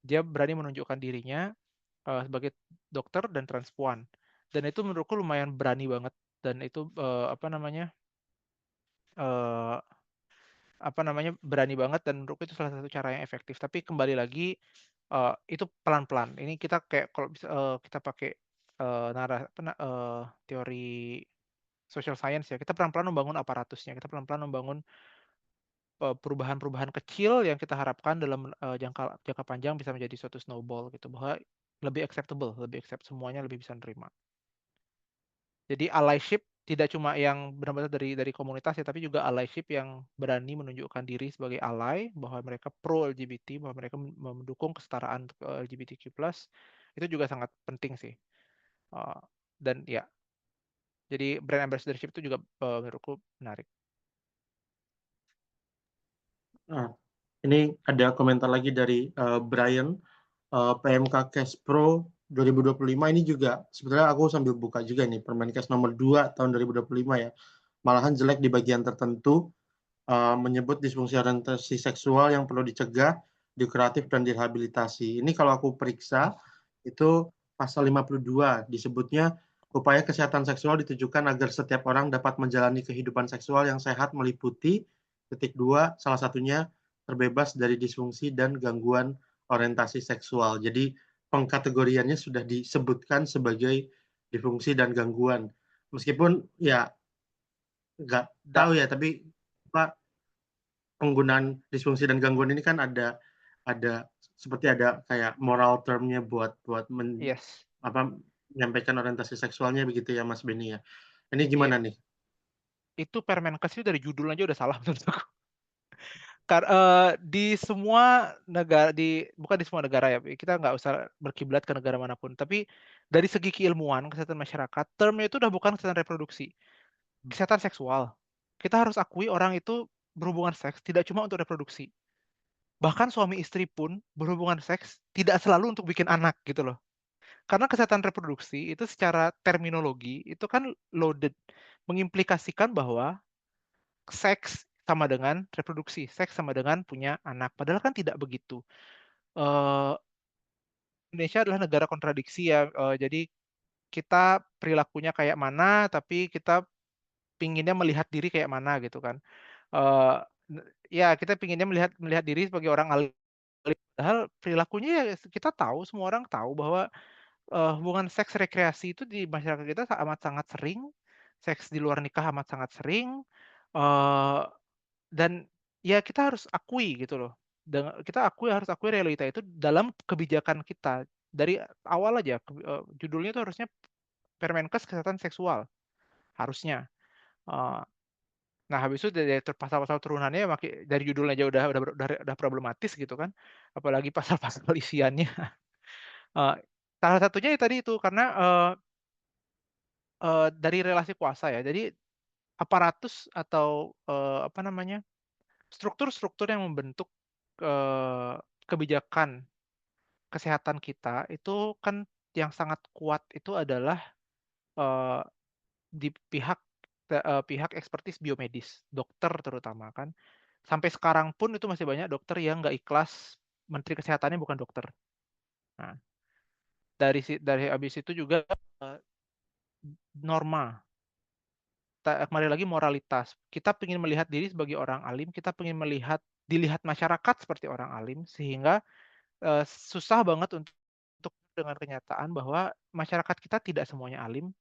Dia berani menunjukkan dirinya sebagai dokter dan transpuan. Dan itu menurutku lumayan berani banget, dan itu eh, berani banget, dan menurutku itu salah satu cara yang efektif. Tapi kembali lagi itu pelan-pelan. Ini kita kayak kalau bisa kita pakai teori social science ya. Kita pelan-pelan membangun aparatusnya. Kita pelan-pelan membangun perubahan-perubahan kecil yang kita harapkan dalam jangka panjang bisa menjadi suatu snowball gitu, bahwa lebih acceptable, semuanya lebih bisa nerima. Jadi allyship tidak cuma yang benar-benar dari komunitas ya, tapi juga allyship yang berani menunjukkan diri sebagai ally, bahwa mereka pro LGBT, bahwa mereka mendukung kesetaraan untuk LGBTQ+. Itu juga sangat penting sih. Dan ya, jadi brand ambassadorship itu juga menurutku menarik. Nah, ini ada komentar lagi dari Brian, PMK Cash Pro 2025 ini juga sebenarnya aku sambil buka juga nih, Permenkes nomor 2 tahun 2025 ya. Malahan jelek di bagian tertentu, menyebut disfungsi orientasi seksual yang perlu dicegah, dikuratif dan direhabilitasi. Ini kalau aku periksa itu pasal 52 disebutnya upaya kesehatan seksual ditujukan agar setiap orang dapat menjalani kehidupan seksual yang sehat meliputi titik 2 salah satunya terbebas dari disfungsi dan gangguan orientasi seksual. Jadi pengkategoriannya sudah disebutkan sebagai disfungsi dan gangguan. Meskipun ya nggak tahu ya, tapi apa penggunaan disfungsi dan gangguan ini kan ada seperti ada kayak moral termnya buat Yes. menyampaikan orientasi seksualnya begitu ya Mas Beni ya. Ini Iya. gimana nih? Itu Permenkes itu dari judul aja udah salah menurut aku. Di semua negara, bukan di semua negara ya, kita nggak usah berkiblat ke negara manapun, tapi dari segi keilmuan kesehatan masyarakat, termnya itu udah bukan kesehatan reproduksi, kesehatan seksual. Kita harus akui orang itu berhubungan seks tidak cuma untuk reproduksi. Bahkan suami istri pun berhubungan seks tidak selalu untuk bikin anak gitu loh. Karena kesehatan reproduksi itu secara terminologi itu kan loaded, mengimplikasikan bahwa seks sama dengan reproduksi, seks sama dengan punya anak. Padahal kan tidak begitu. Indonesia adalah negara kontradiksi ya. Jadi kita perilakunya kayak mana, tapi kita pinginnya melihat diri kayak mana gitu kan. Eh, ya kita pinginnya melihat diri sebagai orang alim. Padahal perilakunya ya kita tahu, semua orang tahu bahwa hubungan seks rekreasi itu di masyarakat kita amat sangat sering, seks di luar nikah amat sangat sering. Eh, Dan ya kita harus akui gitu loh. Harus akui realita itu dalam kebijakan kita. Dari awal aja judulnya itu harusnya Permenkes Kesehatan Seksual harusnya. Eh, nah habis itu dari pasal-pasal turunannya dari judulnya aja udah problematis gitu kan. Apalagi pasal-pasal isiannya. Eh, Salah satunya ya tadi itu karena dari relasi kuasa ya. Jadi aparatus atau struktur-struktur yang membentuk kebijakan kesehatan kita itu kan yang sangat kuat itu adalah eh, di pihak ekspertis biomedis, dokter terutama kan. Sampai sekarang pun itu masih banyak dokter yang nggak ikhlas menteri kesehatannya bukan dokter. Nah, dari habis itu juga eh, norma. Kembali lagi moralitas. Kita ingin melihat diri sebagai orang alim, kita ingin dilihat masyarakat seperti orang alim, sehingga susah banget untuk dengan kenyataan bahwa masyarakat kita tidak semuanya alim,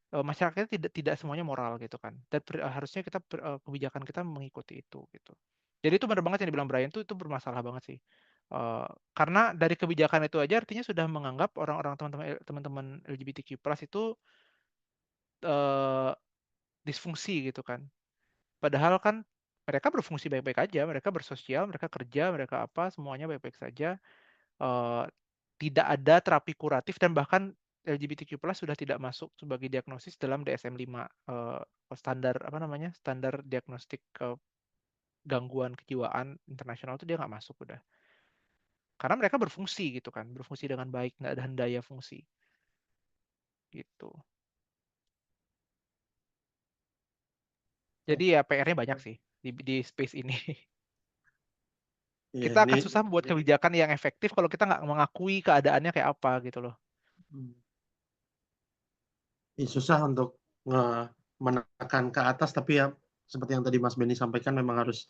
masyarakat kita tidak semuanya moral gitu kan. Dan harusnya kebijakan kita mengikuti itu gitu. Jadi itu benar banget yang dibilang Brian itu bermasalah banget sih. Karena dari kebijakan itu aja artinya sudah menganggap orang-orang teman-teman LGBTQ+ itu disfungsi gitu kan. Padahal kan mereka berfungsi baik-baik aja, mereka bersosial, mereka kerja, mereka apa, semuanya baik-baik saja. Eh, Tidak ada terapi kuratif, dan bahkan LGBTQ+ sudah tidak masuk sebagai diagnosis dalam DSM-5, standar standar diagnostik gangguan kejiwaan internasional tuh dia nggak masuk udah. Karena mereka berfungsi gitu kan, berfungsi dengan baik, nggak ada daya fungsi gitu. Jadi ya PR-nya banyak sih di space ini. Ya, Kita akan ini susah membuat kebijakan yang efektif kalau kita nggak mengakui keadaannya kayak apa gitu loh. susah untuk menekan ke atas, tapi ya seperti yang tadi Mas Benny sampaikan memang harus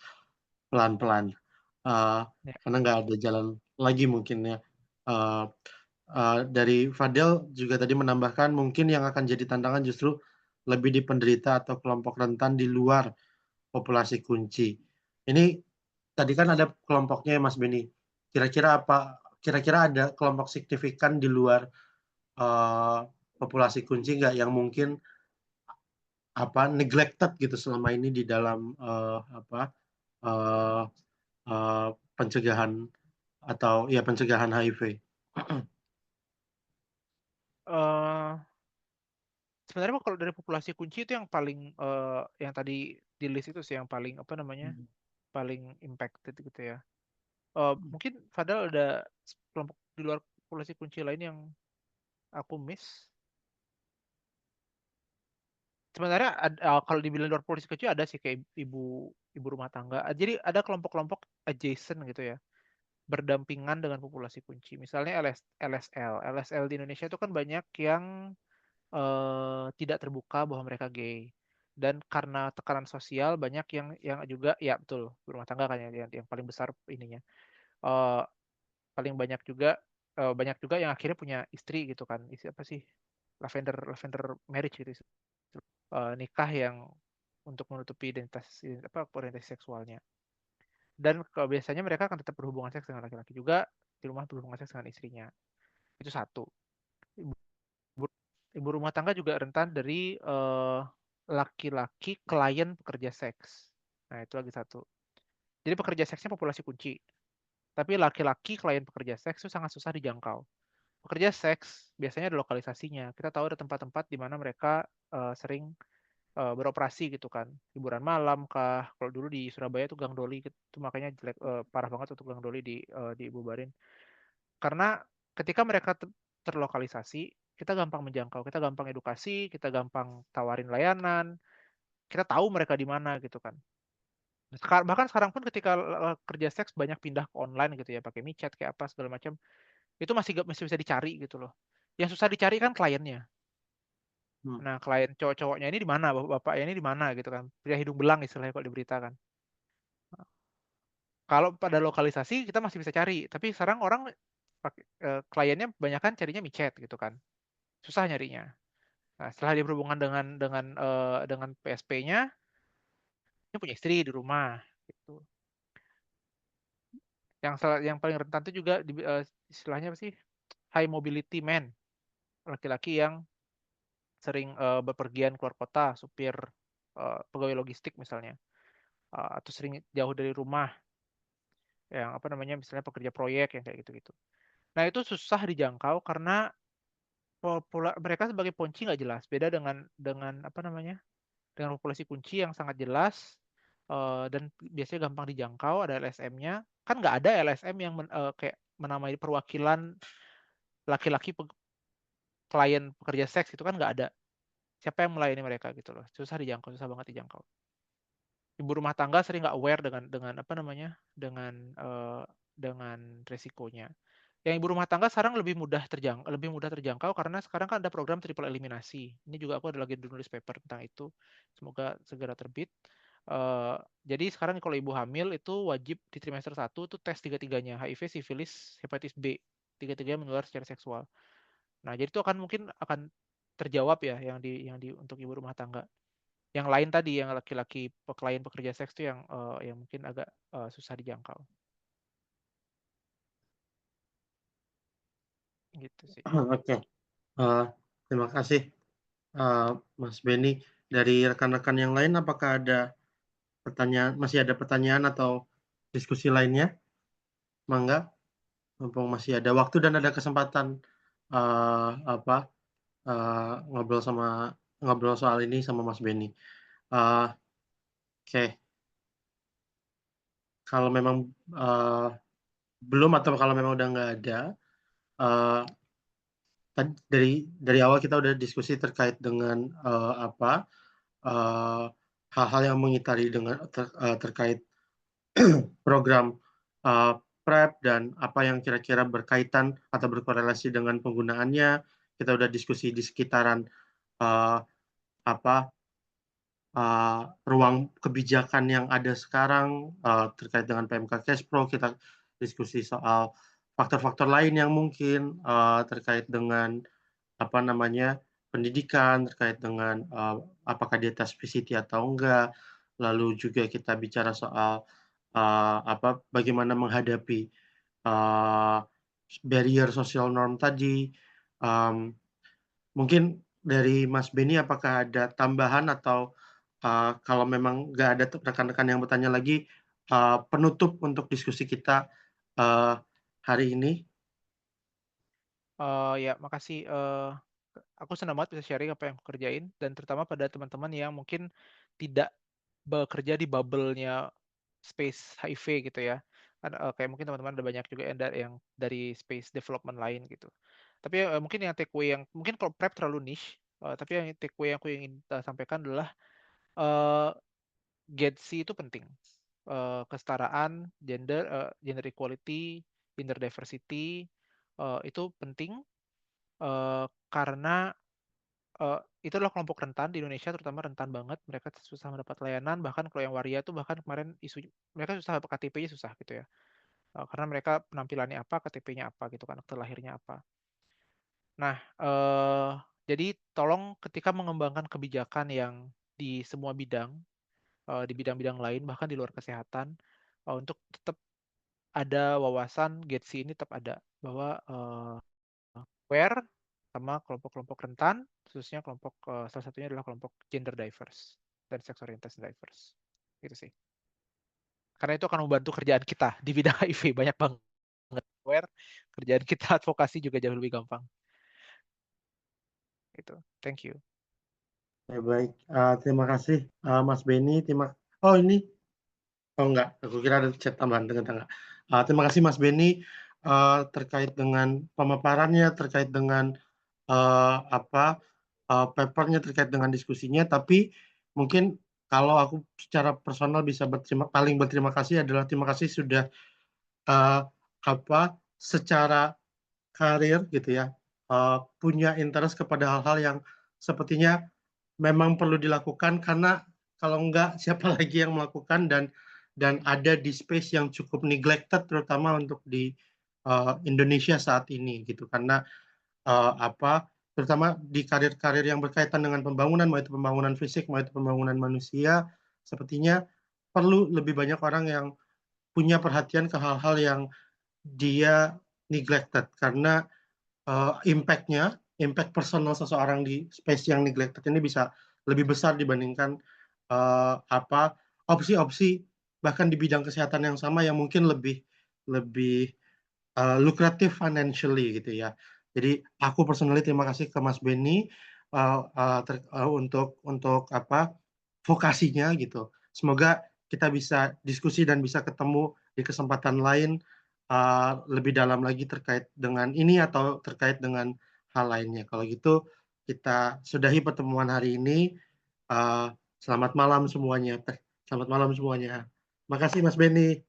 pelan-pelan. Ya. Karena nggak ada jalan lagi mungkin ya. Dari Fadel juga tadi menambahkan mungkin yang akan jadi tantangan justru lebih di penderita atau kelompok rentan di luar populasi kunci. Ini tadi kan ada kelompoknya ya Mas Benny. Kira-kira ada kelompok signifikan di luar populasi kunci nggak yang mungkin neglected gitu selama ini di dalam uh, pencegahan atau ya pencegahan HIV. Eh, sebenarnya kalau dari populasi kunci itu yang paling yang tadi di list itu sih yang paling apa namanya paling impacted gitu ya. Mungkin Fadal ada kelompok di luar populasi kunci lain yang aku miss. Sebenarnya kalau dibilang luar populasi kunci ada sih kayak ibu rumah tangga. Jadi ada kelompok-kelompok adjacent gitu ya, berdampingan dengan populasi kunci. Misalnya LSL. LSL di Indonesia itu kan banyak yang tidak terbuka bahwa mereka gay. Dan karena tekanan sosial banyak yang juga ya betul berumah tangga kan ya yang paling besar ininya. Eh, paling banyak juga yang akhirnya punya istri gitu kan. Istri apa sih? Lavender marriage gitu. Nikah yang untuk menutupi orientasi seksualnya. Dan biasanya mereka akan tetap berhubungan seks dengan laki-laki juga di rumah berhubungan seks dengan istrinya. Itu satu. Ibu, ibu rumah tangga juga rentan dari laki-laki klien pekerja seks. Nah, itu lagi satu. Jadi pekerja seksnya populasi kunci. Tapi laki-laki klien pekerja seks itu sangat susah dijangkau. Pekerja seks biasanya ada lokalisasinya. Kita tahu ada tempat-tempat di mana mereka sering beroperasi gitu kan. Hiburan malam kah? Kalau dulu di Surabaya itu Gang Doli itu makanya jelek parah banget untuk Gang Doli dibubarin. Karena ketika mereka terlokalisasi, kita gampang menjangkau, kita gampang edukasi, kita gampang tawarin layanan, kita tahu mereka di mana gitu kan. Bahkan sekarang pun ketika kerja seks banyak pindah ke online gitu ya, pakai micet kayak apa segala macam, itu masih bisa dicari gitu loh. Yang susah dicari kan kliennya. Nah, klien cowok-cowoknya ini di mana, bapaknya ini di mana gitu kan. Pria hidung belang istilahnya kalau diberitakan. Kalau pada lokalisasi kita masih bisa cari, tapi sekarang orang kliennya banyak kan carinya micet gitu kan. Susah nyarinya. Nah, setelah dia berhubungan dengan PSP-nya, dia punya istri di rumah gitu. Yang paling rentan itu juga istilahnya apa sih? High mobility man. Laki-laki yang sering bepergian keluar kota, supir pegawai logistik misalnya, atau sering jauh dari rumah, yang apa namanya misalnya pekerja proyek yang kayak gitu-gitu. Nah itu susah dijangkau karena mereka sebagai kunci nggak jelas. Beda dengan apa namanya dengan populasi kunci yang sangat jelas dan biasanya gampang dijangkau. Ada LSM-nya, kan nggak ada LSM yang kayak menamai perwakilan laki-laki klien pekerja seks itu kan nggak ada. Siapa yang melayani mereka gitu loh. Susah dijangkau, susah banget dijangkau. Ibu rumah tangga sering nggak aware dengan apa namanya dengan resikonya. Yang ibu rumah tangga sekarang lebih mudah terjangkau karena sekarang kan ada program triple eliminasi. Ini juga aku ada lagi nulis paper tentang itu. Semoga segera terbit. Jadi sekarang kalau ibu hamil itu wajib di trimester 1 tuh tes tiga-tiganya, HIV, sifilis, hepatitis B. Tiga-tiganya menular secara seksual. Nah, jadi itu mungkin akan terjawab ya yang di untuk ibu rumah tangga. Yang lain tadi yang laki-laki klien pekerja seks itu yang mungkin agak susah dijangkau. Gitu sih. Oke, terima kasih Mas Benny. Dari rekan-rekan yang lain, apakah masih ada pertanyaan atau diskusi lainnya? Mangga, mumpung masih ada waktu dan ada kesempatan ngobrol soal ini sama Mas Benny. Oke, kalau memang belum atau kalau memang udah nggak ada, dari awal kita udah diskusi terkait dengan hal-hal yang mengitari dengan terkait program PrEP dan apa yang kira-kira berkaitan atau berkorelasi dengan penggunaannya. Kita udah diskusi di sekitaran ruang kebijakan yang ada sekarang terkait dengan PMK Cashpro. Kita diskusi soal faktor-faktor lain yang mungkin terkait dengan pendidikan, terkait dengan apakah dia tes PCT atau enggak. Lalu juga kita bicara soal bagaimana menghadapi barrier social norm tadi. Mungkin dari Mas Beni apakah ada tambahan atau kalau memang nggak ada rekan-rekan yang bertanya lagi, penutup untuk diskusi kita hari ini? Ya, makasih. Aku senang banget bisa sharing apa yang aku kerjain, dan terutama pada teman-teman yang mungkin tidak bekerja di bubble-nya space HIV gitu ya. Kan kayak mungkin teman-teman ada banyak juga yang dari space development lain gitu. Tapi mungkin yang takeaway yang mungkin kalau PrEP terlalu niche, tapi yang takeaway yang aku ingin sampaikan adalah GEDSI itu penting. Kesetaraan, gender equality, gender diversity itu penting karena itu adalah kelompok rentan di Indonesia, terutama rentan banget. Mereka susah mendapat layanan, bahkan kalau yang waria tuh bahkan kemarin isu mereka susah dapat KTP-nya susah gitu ya. Karena mereka penampilannya apa, KTP-nya apa gitu kan, akte lahirnya apa. Nah, jadi tolong ketika mengembangkan kebijakan yang di semua bidang, di bidang-bidang lain bahkan di luar kesehatan, untuk tetap ada wawasan GEDSI ini tetap ada bahwa aware sama kelompok-kelompok rentan, khususnya kelompok salah satunya adalah kelompok gender diverse dan sex orientation diverse. Gitu sih. Karena itu akan membantu kerjaan kita di bidang HIV banyak banget aware, kerjaan kita advokasi juga jauh lebih gampang. Gitu. Thank you. Baik, terima kasih Mas Beni. Oh ini, enggak, aku kira ada chat tambahan, enggak. Terima kasih Mas Beni terkait dengan pemaparannya, terkait dengan papernya, terkait dengan diskusinya. Tapi mungkin kalau aku secara personal bisa paling berterima kasih adalah terima kasih sudah secara karir gitu ya, punya interest kepada hal-hal yang sepertinya memang perlu dilakukan, karena kalau enggak siapa lagi yang melakukan, dan ada di space yang cukup neglected terutama untuk di Indonesia saat ini gitu. Karena terutama di karir-karir yang berkaitan dengan pembangunan, mau itu pembangunan fisik, mau itu pembangunan manusia, sepertinya perlu lebih banyak orang yang punya perhatian ke hal-hal yang dia neglected, karena impact personal seseorang di space yang neglected ini bisa lebih besar dibandingkan opsi-opsi bahkan di bidang kesehatan yang sama yang mungkin lebih lukratif financially gitu ya. Jadi aku personally terima kasih ke Mas Beni untuk vokasinya gitu. Semoga kita bisa diskusi dan bisa ketemu di kesempatan lain lebih dalam lagi terkait dengan ini atau terkait dengan hal lainnya. Kalau gitu kita sudahi pertemuan hari ini. Selamat malam semuanya. Selamat malam semuanya. Makasih Mas Beni.